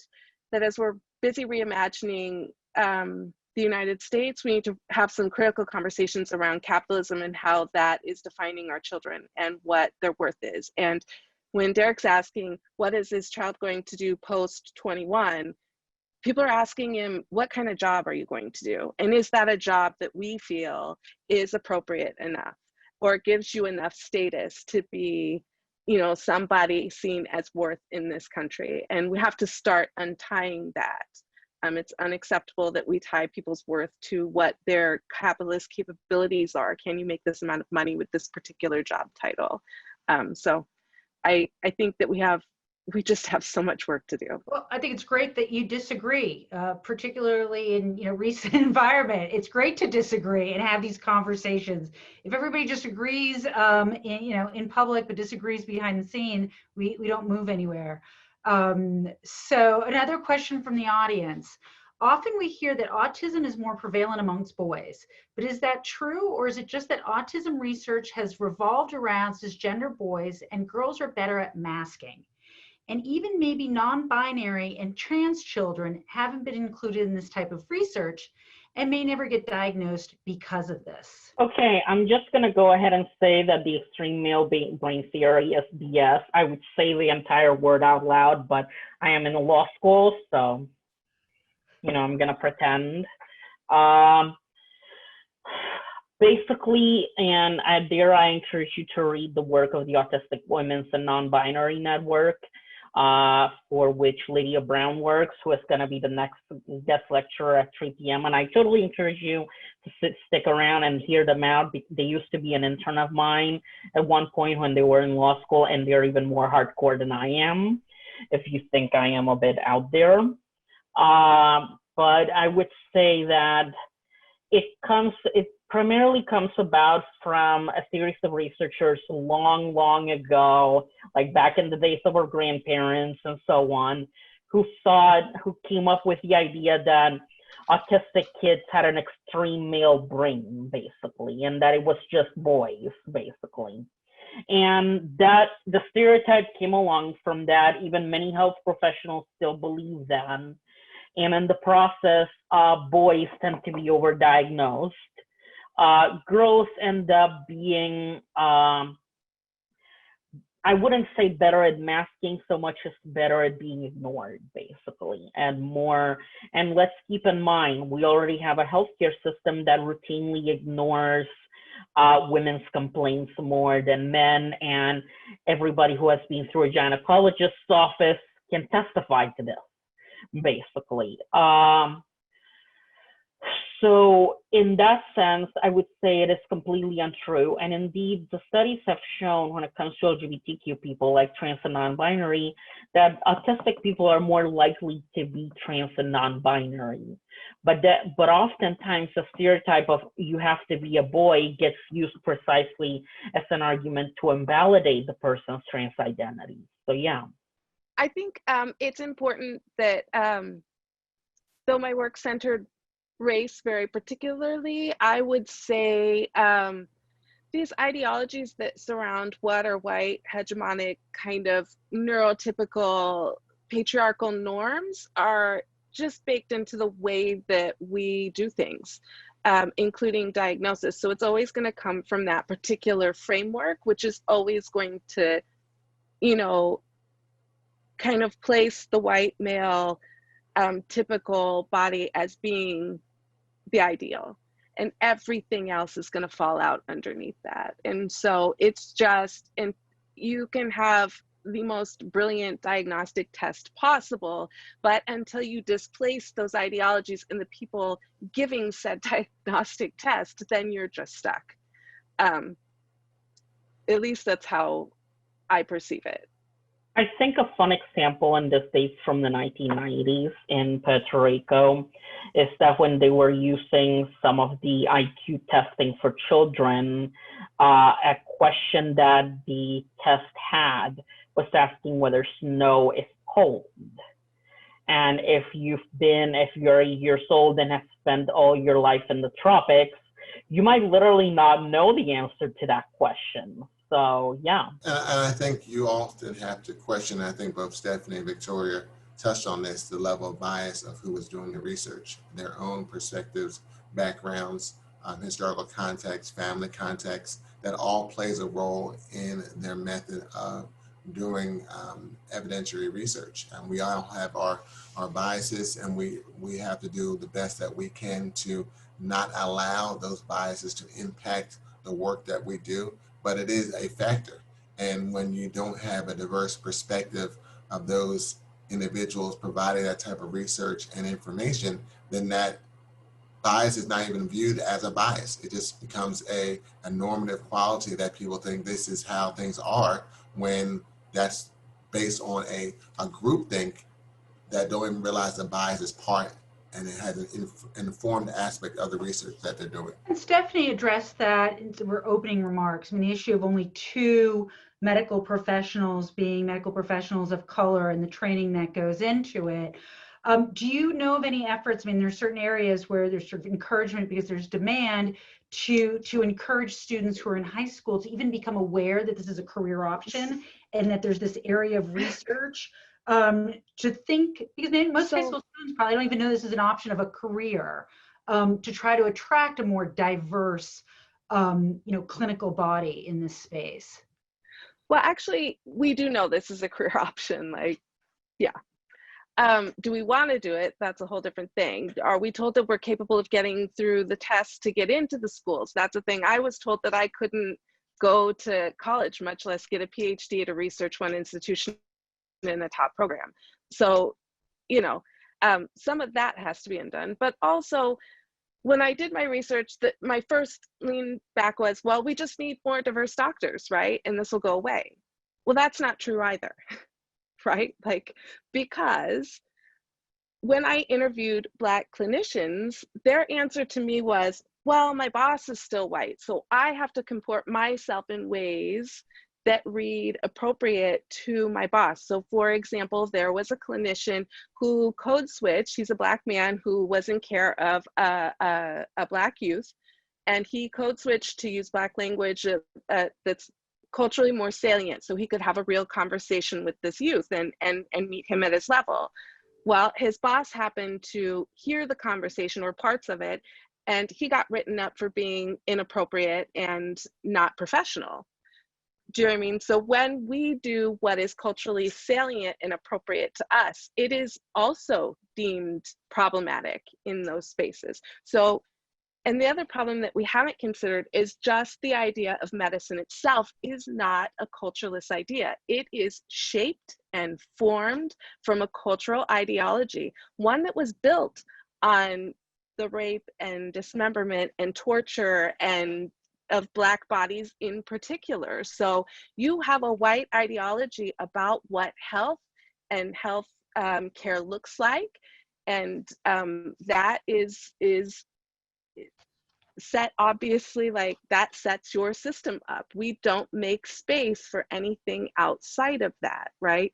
C: that as we're busy reimagining the United States, we need to have some critical conversations around capitalism and how that is defining our children and what their worth is. And when Derek's asking, what is this child going to do post 21? People are asking him, what kind of job are you going to do? And is that a job that we feel is appropriate enough, or gives you enough status to be, you know, somebody seen as worth in this country? And we have to start untying that. It's unacceptable that we tie people's worth to what their capitalist capabilities are. Can you make this amount of money with this particular job title? So I think that we just have so much work to do.
A: Well, I think it's great that you disagree, particularly in recent environment. It's great to disagree and have these conversations. If everybody just agrees in public but disagrees behind the scene, we don't move anywhere. So another question from the audience. Often we hear that autism is more prevalent amongst boys, but is that true, or is it just that autism research has revolved around cisgender boys and girls are better at masking? And even maybe non-binary and trans children haven't been included in this type of research and may never get diagnosed because of this.
D: Okay, I'm just going to go ahead and say that the extreme male brain theory is BS. I would say the entire word out loud, but I am in a law school, so, I'm going to pretend. Basically, and I encourage you to read the work of the Autistic Women's and Non-Binary Network, for which Lydia Brown works, who is going to be the next guest lecturer at 3 p.m. And I totally encourage you to stick around and hear them out. They used to be an intern of mine at one point when they were in law school, and they're even more hardcore than I am, if you think I am a bit out there. But I would say that it primarily comes about from a series of researchers long ago, like back in the days of our grandparents and so on, who came up with the idea that autistic kids had an extreme male brain, basically, and that it was just boys, basically. And that the stereotype came along from that. Even many health professionals still believe that. And in the process, boys tend to be overdiagnosed. Girls end up being, I wouldn't say better at masking so much as better at being ignored, basically, and let's keep in mind, we already have a healthcare system that routinely ignores women's complaints more than men, and everybody who has been through a gynecologist's office can testify to this, basically. So in that sense, I would say it is completely untrue. And indeed, the studies have shown when it comes to LGBTQ people, like trans and non-binary, that autistic people are more likely to be trans and non-binary. But oftentimes the stereotype of you have to be a boy gets used precisely as an argument to invalidate the person's trans identity. So yeah.
C: I think it's important that though my work centered race very particularly, I would say these ideologies that surround what are white, hegemonic, kind of neurotypical patriarchal norms are just baked into the way that we do things, including diagnosis. So it's always going to come from that particular framework, which is always going to, you know, kind of place the white male typical body as being the ideal, and everything else is going to fall out underneath that. And so it's just, and you can have the most brilliant diagnostic test possible, but until you displace those ideologies in the people giving said diagnostic test, then you're just stuck. At least that's how I perceive it.
D: I think a fun example, and this dates from the 1990s in Puerto Rico, is that when they were using some of the IQ testing for children, a question that the test had was asking whether snow is cold. And if you're 8 years old and have spent all your life in the tropics, you might literally not know the answer to that question. So, yeah.
B: And I think you often have to question, I think both Stephanie and Victoria touched on this, the level of bias of who is doing the research, their own perspectives, backgrounds, historical context, family context, that all plays a role in their method of doing evidentiary research. And we all have our biases, and we have to do the best that we can to not allow those biases to impact the work that we do. But it is a factor. And when you don't have a diverse perspective of those individuals providing that type of research and information, then that bias is not even viewed as a bias. It just becomes a normative quality that people think this is how things are, when that's based on a groupthink that don't even realize the bias is part, and it has an informed aspect of the research that they're doing.
A: And Stephanie addressed that in her opening remarks. I mean, the issue of only 2 medical professionals being medical professionals of color and the training that goes into it. Do you know of any efforts? I mean, there's certain areas where there's sort of encouragement because there's demand to encourage students who are in high school to even become aware that this is a career option and that there's this area of research. To think, because most high school students probably don't even know this is an option of a career, to try to attract a more diverse, clinical body in this space.
C: Well, actually, we do know this is a career option. Like, yeah. Do we want to do it? That's a whole different thing. Are we told that we're capable of getting through the tests to get into the schools? That's a thing. I was told that I couldn't go to college, much less get a PhD at a research one institution in a top program. So, some of that has to be undone. But also, when I did my research, that my first lean back was, well, we just need more diverse doctors, right? And this will go away. Well, that's not true either, right? Like, because when I interviewed Black clinicians, their answer to me was, well, my boss is still white, so I have to comport myself in ways that read appropriate to my boss. So for example, there was a clinician who code switched. He's a Black man who was in care of a Black youth, and he code switched to use Black language that's culturally more salient, so he could have a real conversation with this youth and meet him at his level. Well, his boss happened to hear the conversation or parts of it, and he got written up for being inappropriate and not professional. Do you know what I mean? So when we do what is culturally salient and appropriate to us, it is also deemed problematic in those spaces. So, and the other problem that we haven't considered is just the idea of medicine itself is not a culturalist idea. It is shaped and formed from a cultural ideology, one that was built on the rape and dismemberment and torture and of Black bodies in particular. So you have a white ideology about what health and health care looks like, and that is set, obviously, like that sets your system up. We don't make space for anything outside of that, right?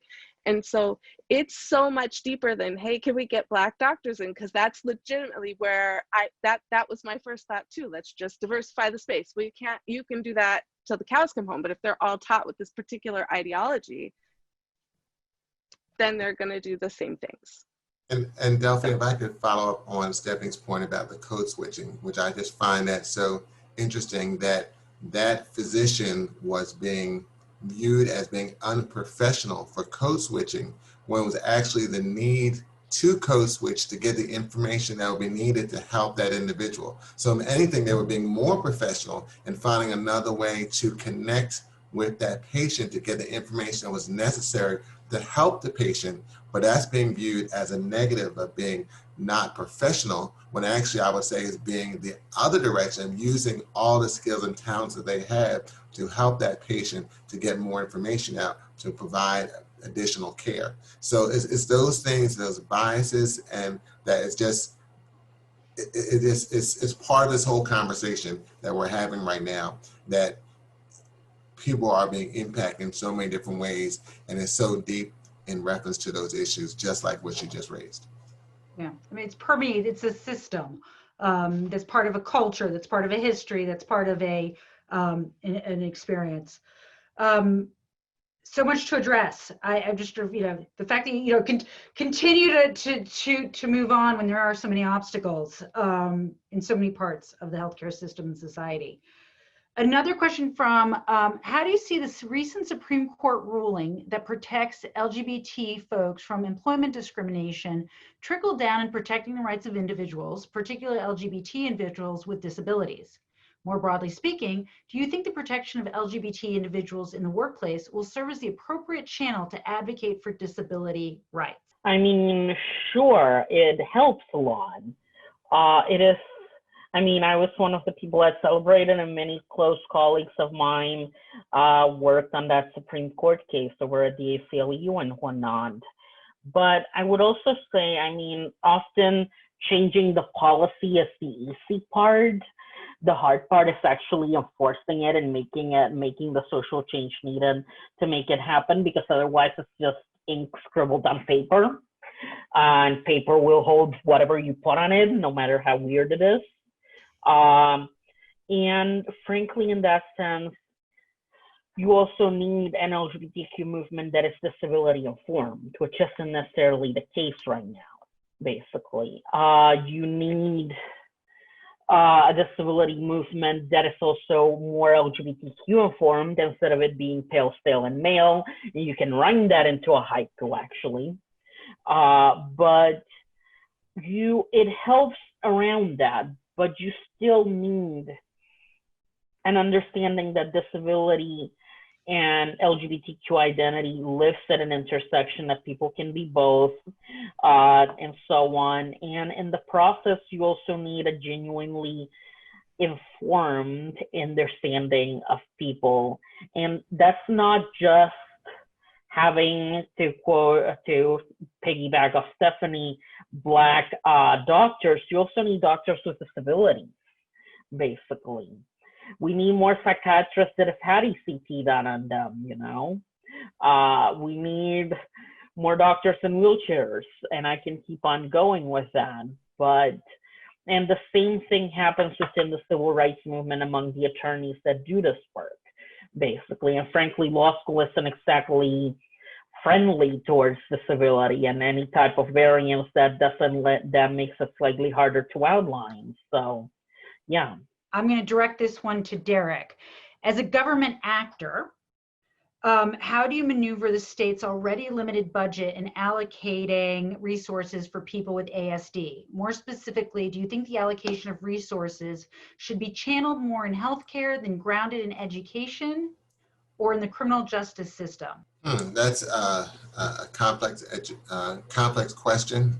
C: And so it's so much deeper than, hey, can we get Black doctors in? Because that's legitimately where that was my first thought too. Let's just diversify the space. Well, you can do that till the cows come home, but if they're all taught with this particular ideology, then they're gonna do the same things.
B: And Delphine, if I could follow up on Stephanie's point about the code switching, which I just find that so interesting, that that physician was being viewed as being unprofessional for code switching when it was actually the need to code switch to get the information that would be needed to help that individual. So if anything, they were being more professional and finding another way to connect with that patient to get the information that was necessary to help the patient, but that's being viewed as a negative of being not professional, when actually I would say is being the other direction, using all the skills and talents that they have to help that patient to get more information out, to provide additional care. So it's those things, those biases, and that it's just, it's part of this whole conversation that we're having right now, that people are being impacted in so many different ways, and it's so deep in reference to those issues, just like what you just raised.
A: Yeah, I mean, it's permeated, it's a system that's part of a culture, that's part of a history, that's part of an experience. So much to address. I'm just, the fact that, continue to move on when there are so many obstacles in so many parts of the healthcare system and society. Another question from, how do you see this recent Supreme Court ruling that protects LGBT folks from employment discrimination trickle down in protecting the rights of individuals, particularly LGBT individuals with disabilities? More broadly speaking, do you think the protection of LGBT individuals in the workplace will serve as the appropriate channel to advocate for disability rights?
D: I mean, sure, it helps a lot. It is, I was one of the people that celebrated, and many close colleagues of mine worked on that Supreme Court case over at the ACLU and whatnot. But I would also say, often changing the policy is the easy part. The hard part is actually enforcing it and making the social change needed to make it happen, because otherwise it's just ink scribbled on paper, and paper will hold whatever you put on it, no matter how weird it is. And frankly, in that sense, you also need an LGBTQ movement that is disability informed, which isn't necessarily the case right now, basically. You need a disability movement that is also more LGBTQ informed, instead of it being pale, stale, and male. You can rhyme that into a haiku, actually. But it helps around that, but you still need an understanding that disability and LGBTQ identity lives at an intersection, that people can be both, and so on. And in the process, you also need a genuinely informed understanding of people. And that's not just having to piggyback off Stephanie, Black doctors. You also need doctors with disabilities, basically. We need more psychiatrists that have had ECT done on them, We need more doctors in wheelchairs, and I can keep on going with that. And the same thing happens within the civil rights movement among the attorneys that do this work, basically. And frankly, law school isn't exactly friendly towards disability, and any type of variance that makes it slightly harder to outline. So, yeah.
A: I'm going to direct this one to Derek. As a government actor, how do you maneuver the state's already limited budget in allocating resources for people with ASD? More specifically, do you think the allocation of resources should be channeled more in healthcare than grounded in education or in the criminal justice system?
B: That's a complex question.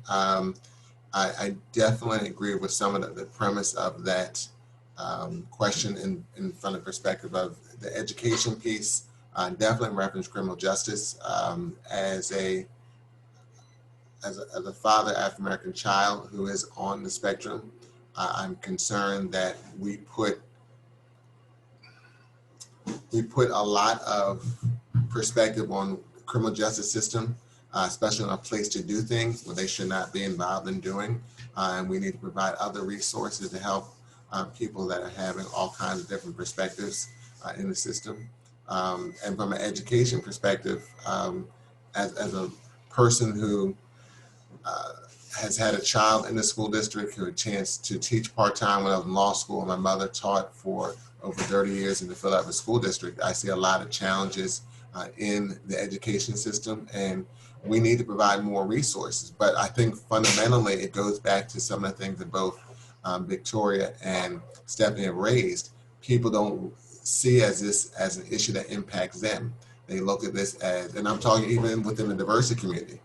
B: I definitely agree with some of the premise of that question from the perspective of the education piece. Definitely reference criminal justice. As a father, African-American child who is on the spectrum, I'm concerned that we put a lot of perspective on the criminal justice system, especially on a place to do things where they should not be involved in doing. And we need to provide other resources to help people that are having all kinds of different perspectives in the system. And from an education perspective, as a person who has had a child in the school district who had a chance to teach part-time when I was in law school. My mother taught for over 30 years in the Philadelphia School District. I see a lot of challenges in the education system, and we need to provide more resources. But I think fundamentally it goes back to some of the things that both Victoria and Stephanie have raised. People don't see this as an issue that impacts them. They look at this as, and I'm talking even within the diversity community.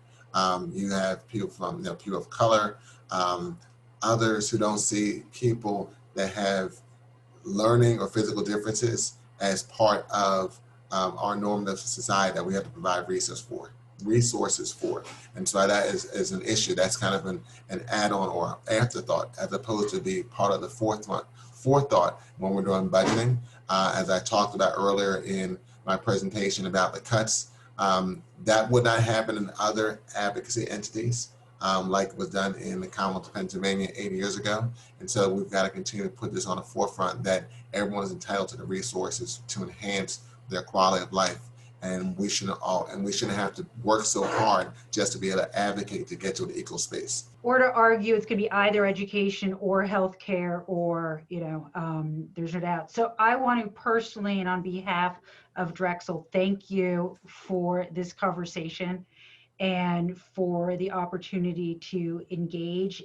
B: You have people from people of color, others who don't see people that have learning or physical differences as part of our normative society that we have to provide resources for. And so that is an issue. That's kind of an add-on or afterthought, as opposed to be part of the forethought when we're doing budgeting. As I talked about earlier in my presentation about the cuts, that would not happen in other advocacy entities like was done in the Commonwealth of Pennsylvania 80 years ago. And so we've got to continue to put this on the forefront that everyone is entitled to the resources to enhance their quality of life. And we shouldn't have to work so hard just to be able to advocate to get to an equal space.
A: Or to argue it's going to be either education or healthcare, or, there's no doubt. So I want to personally, and on behalf of Drexel, thank you for this conversation and for the opportunity to engage